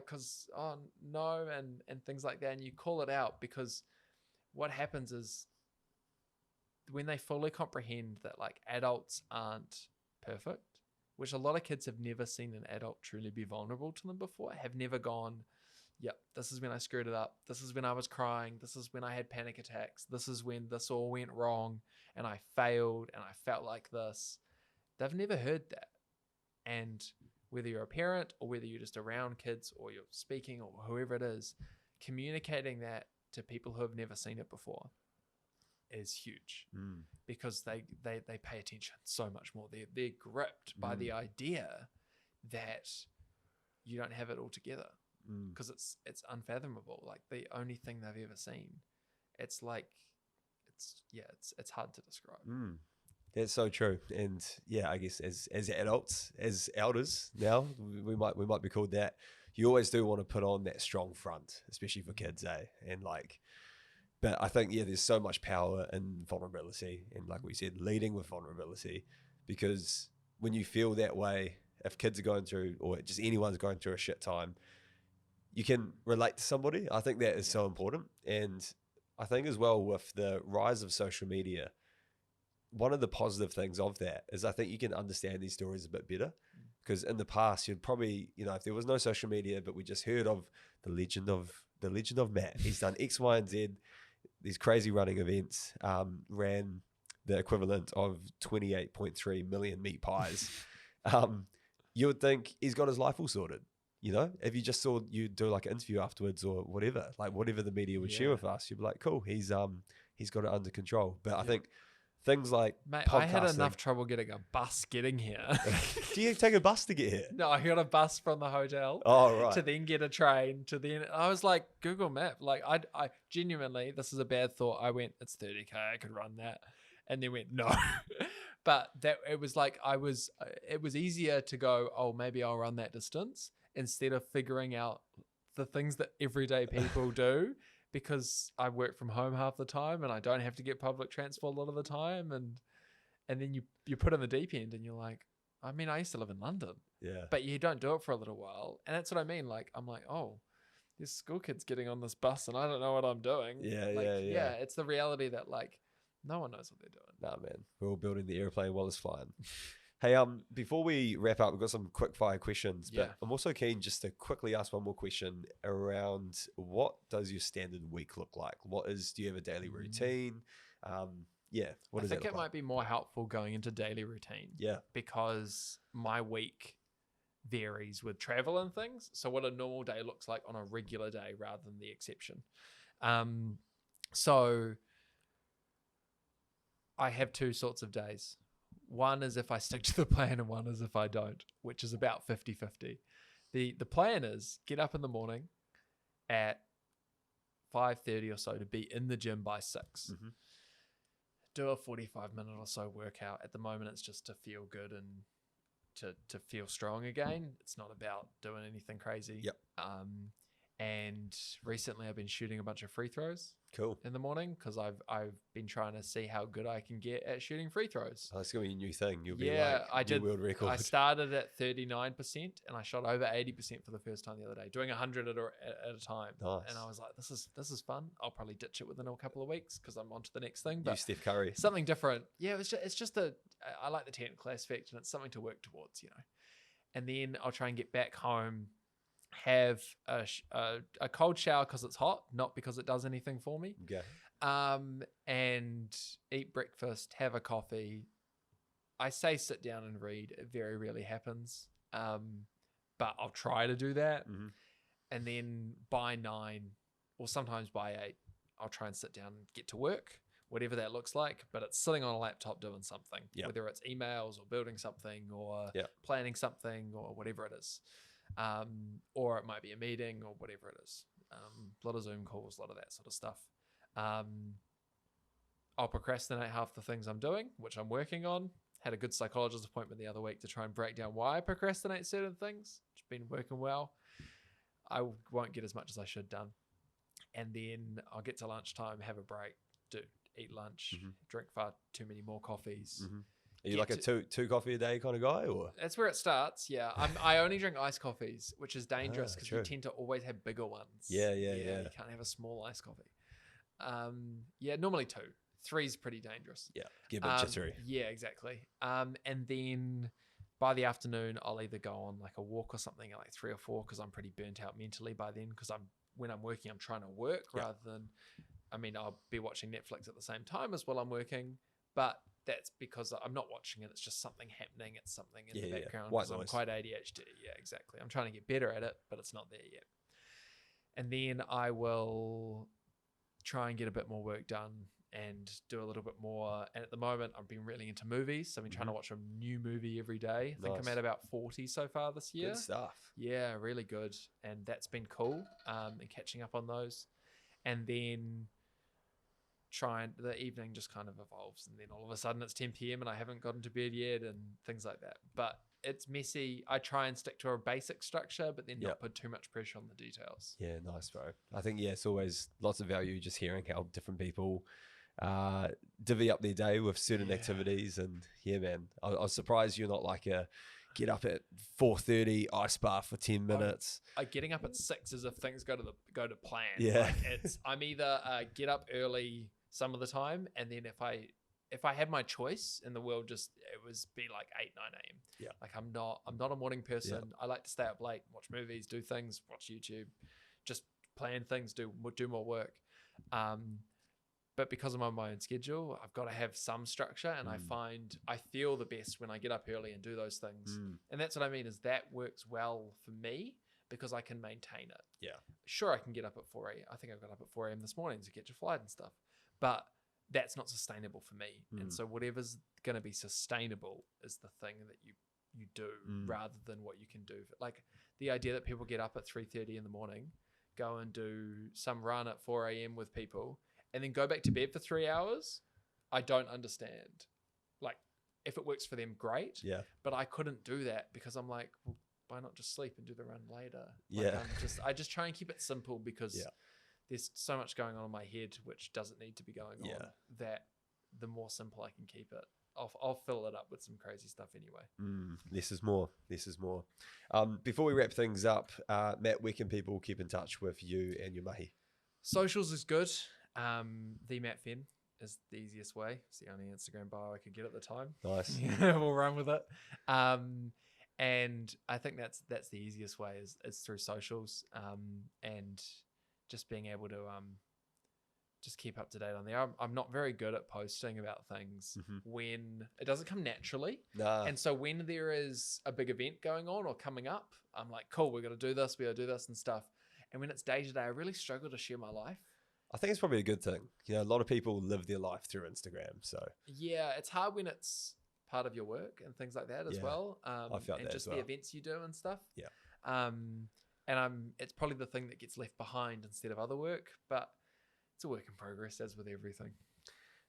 no, and things like that. And you call it out, because what happens is when they fully comprehend that like adults aren't perfect, which a lot of kids have never seen an adult truly be vulnerable to them before, have never gone, yep, this is when I screwed it up. This is when I was crying. This is when I had panic attacks. This is when this all went wrong and I failed and I felt like this. They've never heard that. And whether you're a parent or whether you're just around kids or you're speaking or whoever it is, communicating that to people who have never seen it before is huge, because they pay attention so much more. They're gripped by the idea that you don't have it all together, because it's unfathomable. Like, the only thing they've ever seen. It's like, it's hard to describe. That's so true. And yeah, I guess as adults, as elders now, we might be called that. You always do want to put on that strong front, especially for kids, eh? And like, but I think, yeah, there's so much power in vulnerability, and like we said, leading with vulnerability, because when you feel that way if kids are going through, or just anyone's going through a shit time, you can relate to somebody. I think that is so important. And I think as well, with the rise of social media, one of the positive things of that is I think you can understand these stories a bit better. Because in the past, you'd probably, if there was no social media, but we just heard of the legend of Matt. He's done X, Y, and Z, these crazy running events, ran the equivalent of 28.3 million meat pies. You would think he's got his life all sorted. If you just saw you do like an interview afterwards or whatever, like whatever the media would share with us, you'd be like, cool, he's got it under control. But I think things like Mate, podcasting, I had enough trouble getting a bus getting here. Do you take a bus to get here? No, I got a bus from the hotel. Oh, right. To then get a train to then. I was like, Google Map. Like, I genuinely, this is a bad thought. I went, it's 30K. I could run that. And then went, no. But it was like, it was easier to go, oh, maybe I'll run that distance instead of figuring out the things that everyday people do. Because I work from home half the time and I don't have to get public transport a lot of the time. And then you put in the deep end and you're like, I mean, I used to live in London. Yeah. But you don't do it for a little while. And that's what I mean. Like, I'm like, oh, there's school kids getting on this bus and I don't know what I'm doing. Yeah. It's the reality that like, no one knows what they're doing. Nah, man. We're all building the airplane while it's flying. Hey, before we wrap up, we've got some quick fire questions, but I'm also keen just to quickly ask one more question around what does your standard week look like? Do you have a daily routine? What does that look like? I think it might be more helpful going into daily routine. Yeah. Because my week varies with travel and things. So what a normal day looks like on a regular day rather than the exception. So I have two sorts of days. One is if I stick to the plan and one is if I don't, which is about 50-50. The plan is get up in the morning at 5:30 or so to be in the gym by 6. Mm-hmm. Do a 45-minute or so workout. At the moment, it's just to feel good and to feel strong again. It's not about doing anything crazy. Yep. And recently I've been shooting a bunch of free throws. Cool. In the morning because I've been trying to see how good I can get at shooting free throws. Oh, that's gonna be a new thing. You'll be like new world record. I started at 39% and I shot over 80% for the first time the other day, doing 100 at a time. Nice. And I was like, this is fun. I'll probably ditch it within a couple of weeks because I'm on to the next thing. But new Steph Curry. Something different. Yeah, it's just I like the technical aspect and it's something to work towards, And then I'll try and get back home, have a cold shower because it's hot, not because it does anything for me. Okay. And eat breakfast, have a coffee. I say sit down and read. It very rarely happens. But I'll try to do that. Mm-hmm. And then by 9 or sometimes by 8, I'll try and sit down and get to work, whatever that looks like. But it's sitting on a laptop doing something, whether it's emails or building something or planning something or whatever it is. Or it might be a meeting or whatever it is. A lot of Zoom calls, a lot of that sort of stuff. I'll procrastinate half the things I'm doing, which I'm working on. Had a good psychologist appointment the other week to try and break down why I procrastinate certain things. It's been working well. I won't get as much as I should done. And then I'll get to lunchtime, have a break, eat lunch, drink far too many more coffees. Mm-hmm. Are you like a two coffee a day kind of guy, or? That's where it starts. Yeah, I only drink iced coffees, which is dangerous because you tend to always have bigger ones. Yeah. You can't have a small iced coffee. Normally 2. 3's pretty dangerous. Yeah, get a bit jittery. Yeah, exactly. And then by the afternoon, I'll either go on like a walk or something at like 3 or 4 because I'm pretty burnt out mentally by then. Because when I'm working, I'm trying to work rather than. I mean, I'll be watching Netflix at the same time as while I'm working, but that's because I'm not watching it. It's just something happening. It's something in the background because I'm quite ADHD. Yeah, exactly. I'm trying to get better at it, but it's not there yet. And then I will try and get a bit more work done and do a little bit more. And at the moment, I've been really into movies. So I've been trying to watch a new movie every day. I think I'm at about 40 so far this year. Good stuff. Yeah, really good. And that's been cool. And catching up on those. And then the evening just kind of evolves, and then all of a sudden it's 10 p.m. and I haven't gotten to bed yet and things like that. But it's messy. I try and stick to a basic structure, but then not put too much pressure on the details. Yeah, nice, bro. I think, it's always lots of value just hearing how different people divvy up their day with certain activities. And man, I was surprised you're not like a get up at 4:30, ice bath for 10 minutes. Getting up at 6 as if things go to plan. Yeah. Like I'm either get up early some of the time, and then if I had my choice in the world, just it was be like 8, 9 a.m. Yeah. Like I'm not a morning person. Yeah. I like to stay up late, watch movies, do things, watch YouTube, just plan things, do more work. But because I'm on my own schedule, I've got to have some structure, and I feel the best when I get up early and do those things. And that's what I mean is that works well for me because I can maintain it. Yeah. Sure, I can get up at 4 a.m. I think I got up at 4 a.m. this morning to catch a flight and stuff, but that's not sustainable for me. And so whatever's going to be sustainable is the thing that you do rather than what you can do. Like the idea that people get up at 3:30 in the morning, go and do some run at 4 a.m. with people, and then go back to bed for 3 hours, I don't understand. Like, if it works for them, great. Yeah. But I couldn't do that because I'm like, well, why not just sleep and do the run later? Yeah. I just try and keep it simple because there's so much going on in my head which doesn't need to be going on. That the more simple I can keep it, I'll fill it up with some crazy stuff anyway. Less is more. Less is more. Before we wrap things up, Matt, where can people keep in touch with you and your mahi? Socials is good. The Matt Fenn is the easiest way. It's the only Instagram bio I could get at the time. Nice. We'll run with it. And I think that's the easiest way is through socials. And just being able to just keep up to date on there. I'm not very good at posting about things when it doesn't come naturally. And so when there is a big event going on or coming up, I'm like, cool, we got to do this and stuff. And when it's day to day, I really struggle to share my life. I think it's probably a good thing. You know, a lot of people live their life through Instagram. So yeah, it's hard when it's part of your work and things like that as well. I felt and that just as well. The events you do and stuff. Yeah. And it's probably the thing that gets left behind instead of other work, but it's a work in progress as with everything.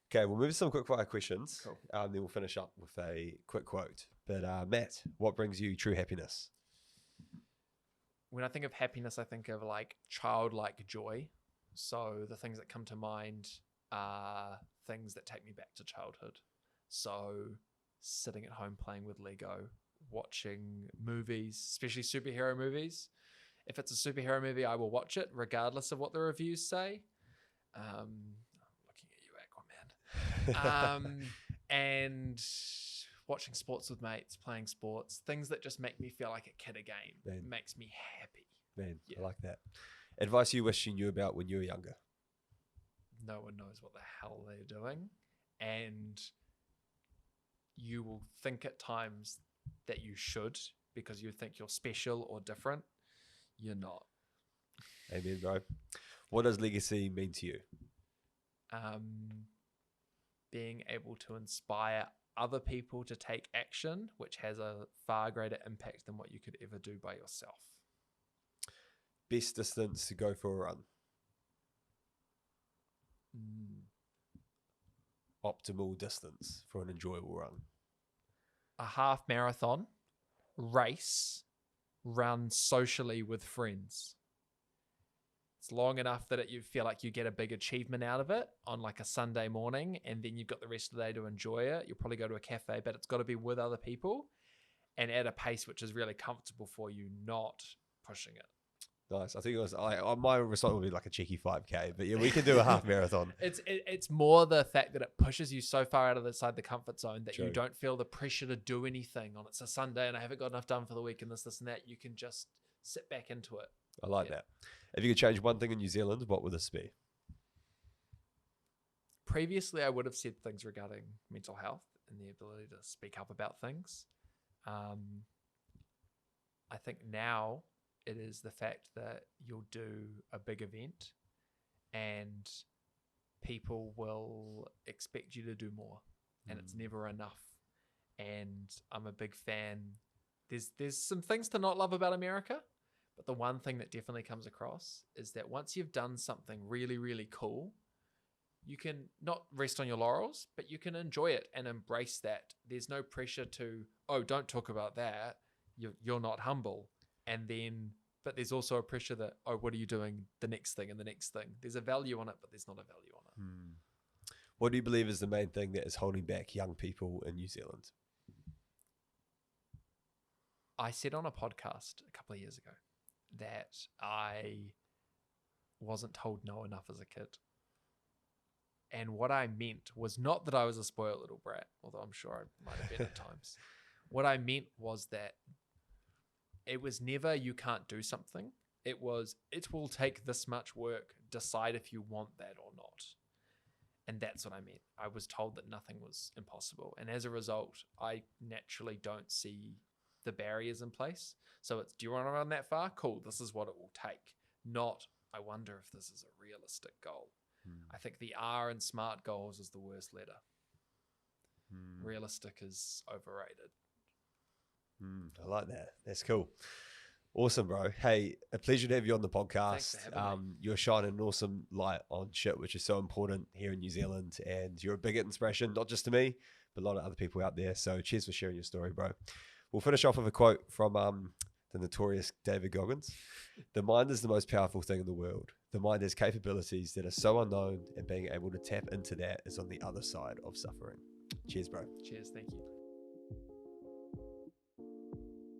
Okay, we'll move to some quick fire questions. Cool. Then we'll finish up with a quick quote. But Matt, what brings you true happiness? When I think of happiness, I think of like childlike joy. So the things that come to mind are things that take me back to childhood. So sitting at home playing with Lego, watching movies, especially superhero movies. If it's a superhero movie, I will watch it regardless of what the reviews say. I'm looking at you, Aquaman. And watching sports with mates, playing sports, things that just make me feel like a kid again. Man. Makes me happy. Man, I like that. Advice you wish you knew about when you were younger? No one knows what the hell they're doing. And you will think at times that you should because you think you're special or different. You're not. Amen, bro. What does legacy mean to you? Being able to inspire other people to take action, which has a far greater impact than what you could ever do by yourself. Best distance to go for a run? Optimal distance for an enjoyable run? A half marathon race run socially with friends. It's long enough that you feel like you get a big achievement out of it on like a Sunday morning, and then you've got the rest of the day to enjoy it. You'll probably go to a cafe, but it's got to be with other people and at a pace which is really comfortable for you, not pushing it. Nice. I think it was my result would be like a cheeky 5K, but yeah, we can do a half marathon. It's more the fact that it pushes you so far out of the comfort zone that True. You don't feel the pressure to do anything on it's a Sunday and I haven't got enough done for the week and this and that. You can just sit back into it. I like that. If you could change one thing in New Zealand, what would this be? Previously, I would have said things regarding mental health and the ability to speak up about things. I think now it is the fact that you'll do a big event and people will expect you to do more and it's never enough. And I'm a big fan. There's some things to not love about America, but the one thing that definitely comes across is that once you've done something really, really cool, you can not rest on your laurels, but you can enjoy it and embrace that. There's no pressure to, oh, don't talk about that. You're not humble. But there's also a pressure that, oh, what are you doing? The next thing and the next thing. There's a value on it, but there's not a value on it. What do you believe is the main thing that is holding back young people in New Zealand? I said on a podcast a couple of years ago that I wasn't told no enough as a kid. And what I meant was not that I was a spoiled little brat, although I'm sure I might have been at times. What I meant was that it was never you can't do something. It was it will take this much work. Decide if you want that or not. And that's what I meant. I was told that nothing was impossible. And as a result, I naturally don't see the barriers in place. So it's, do you want to run that far? Cool. This is what it will take. Not, I wonder if this is a realistic goal. I think the R in SMART goals is the worst letter. Realistic is overrated. I like that. That's cool. Awesome, bro. Hey, a pleasure to have you on the podcast. Thanks for having me. You're shining an awesome light on shit, which is so important here in New Zealand. And you're a big inspiration, not just to me, but a lot of other people out there. So cheers for sharing your story, bro. We'll finish off with a quote from the notorious David Goggins. The mind is the most powerful thing in the world. The mind has capabilities that are so unknown, and being able to tap into that is on the other side of suffering. Cheers, bro. Cheers. Thank you.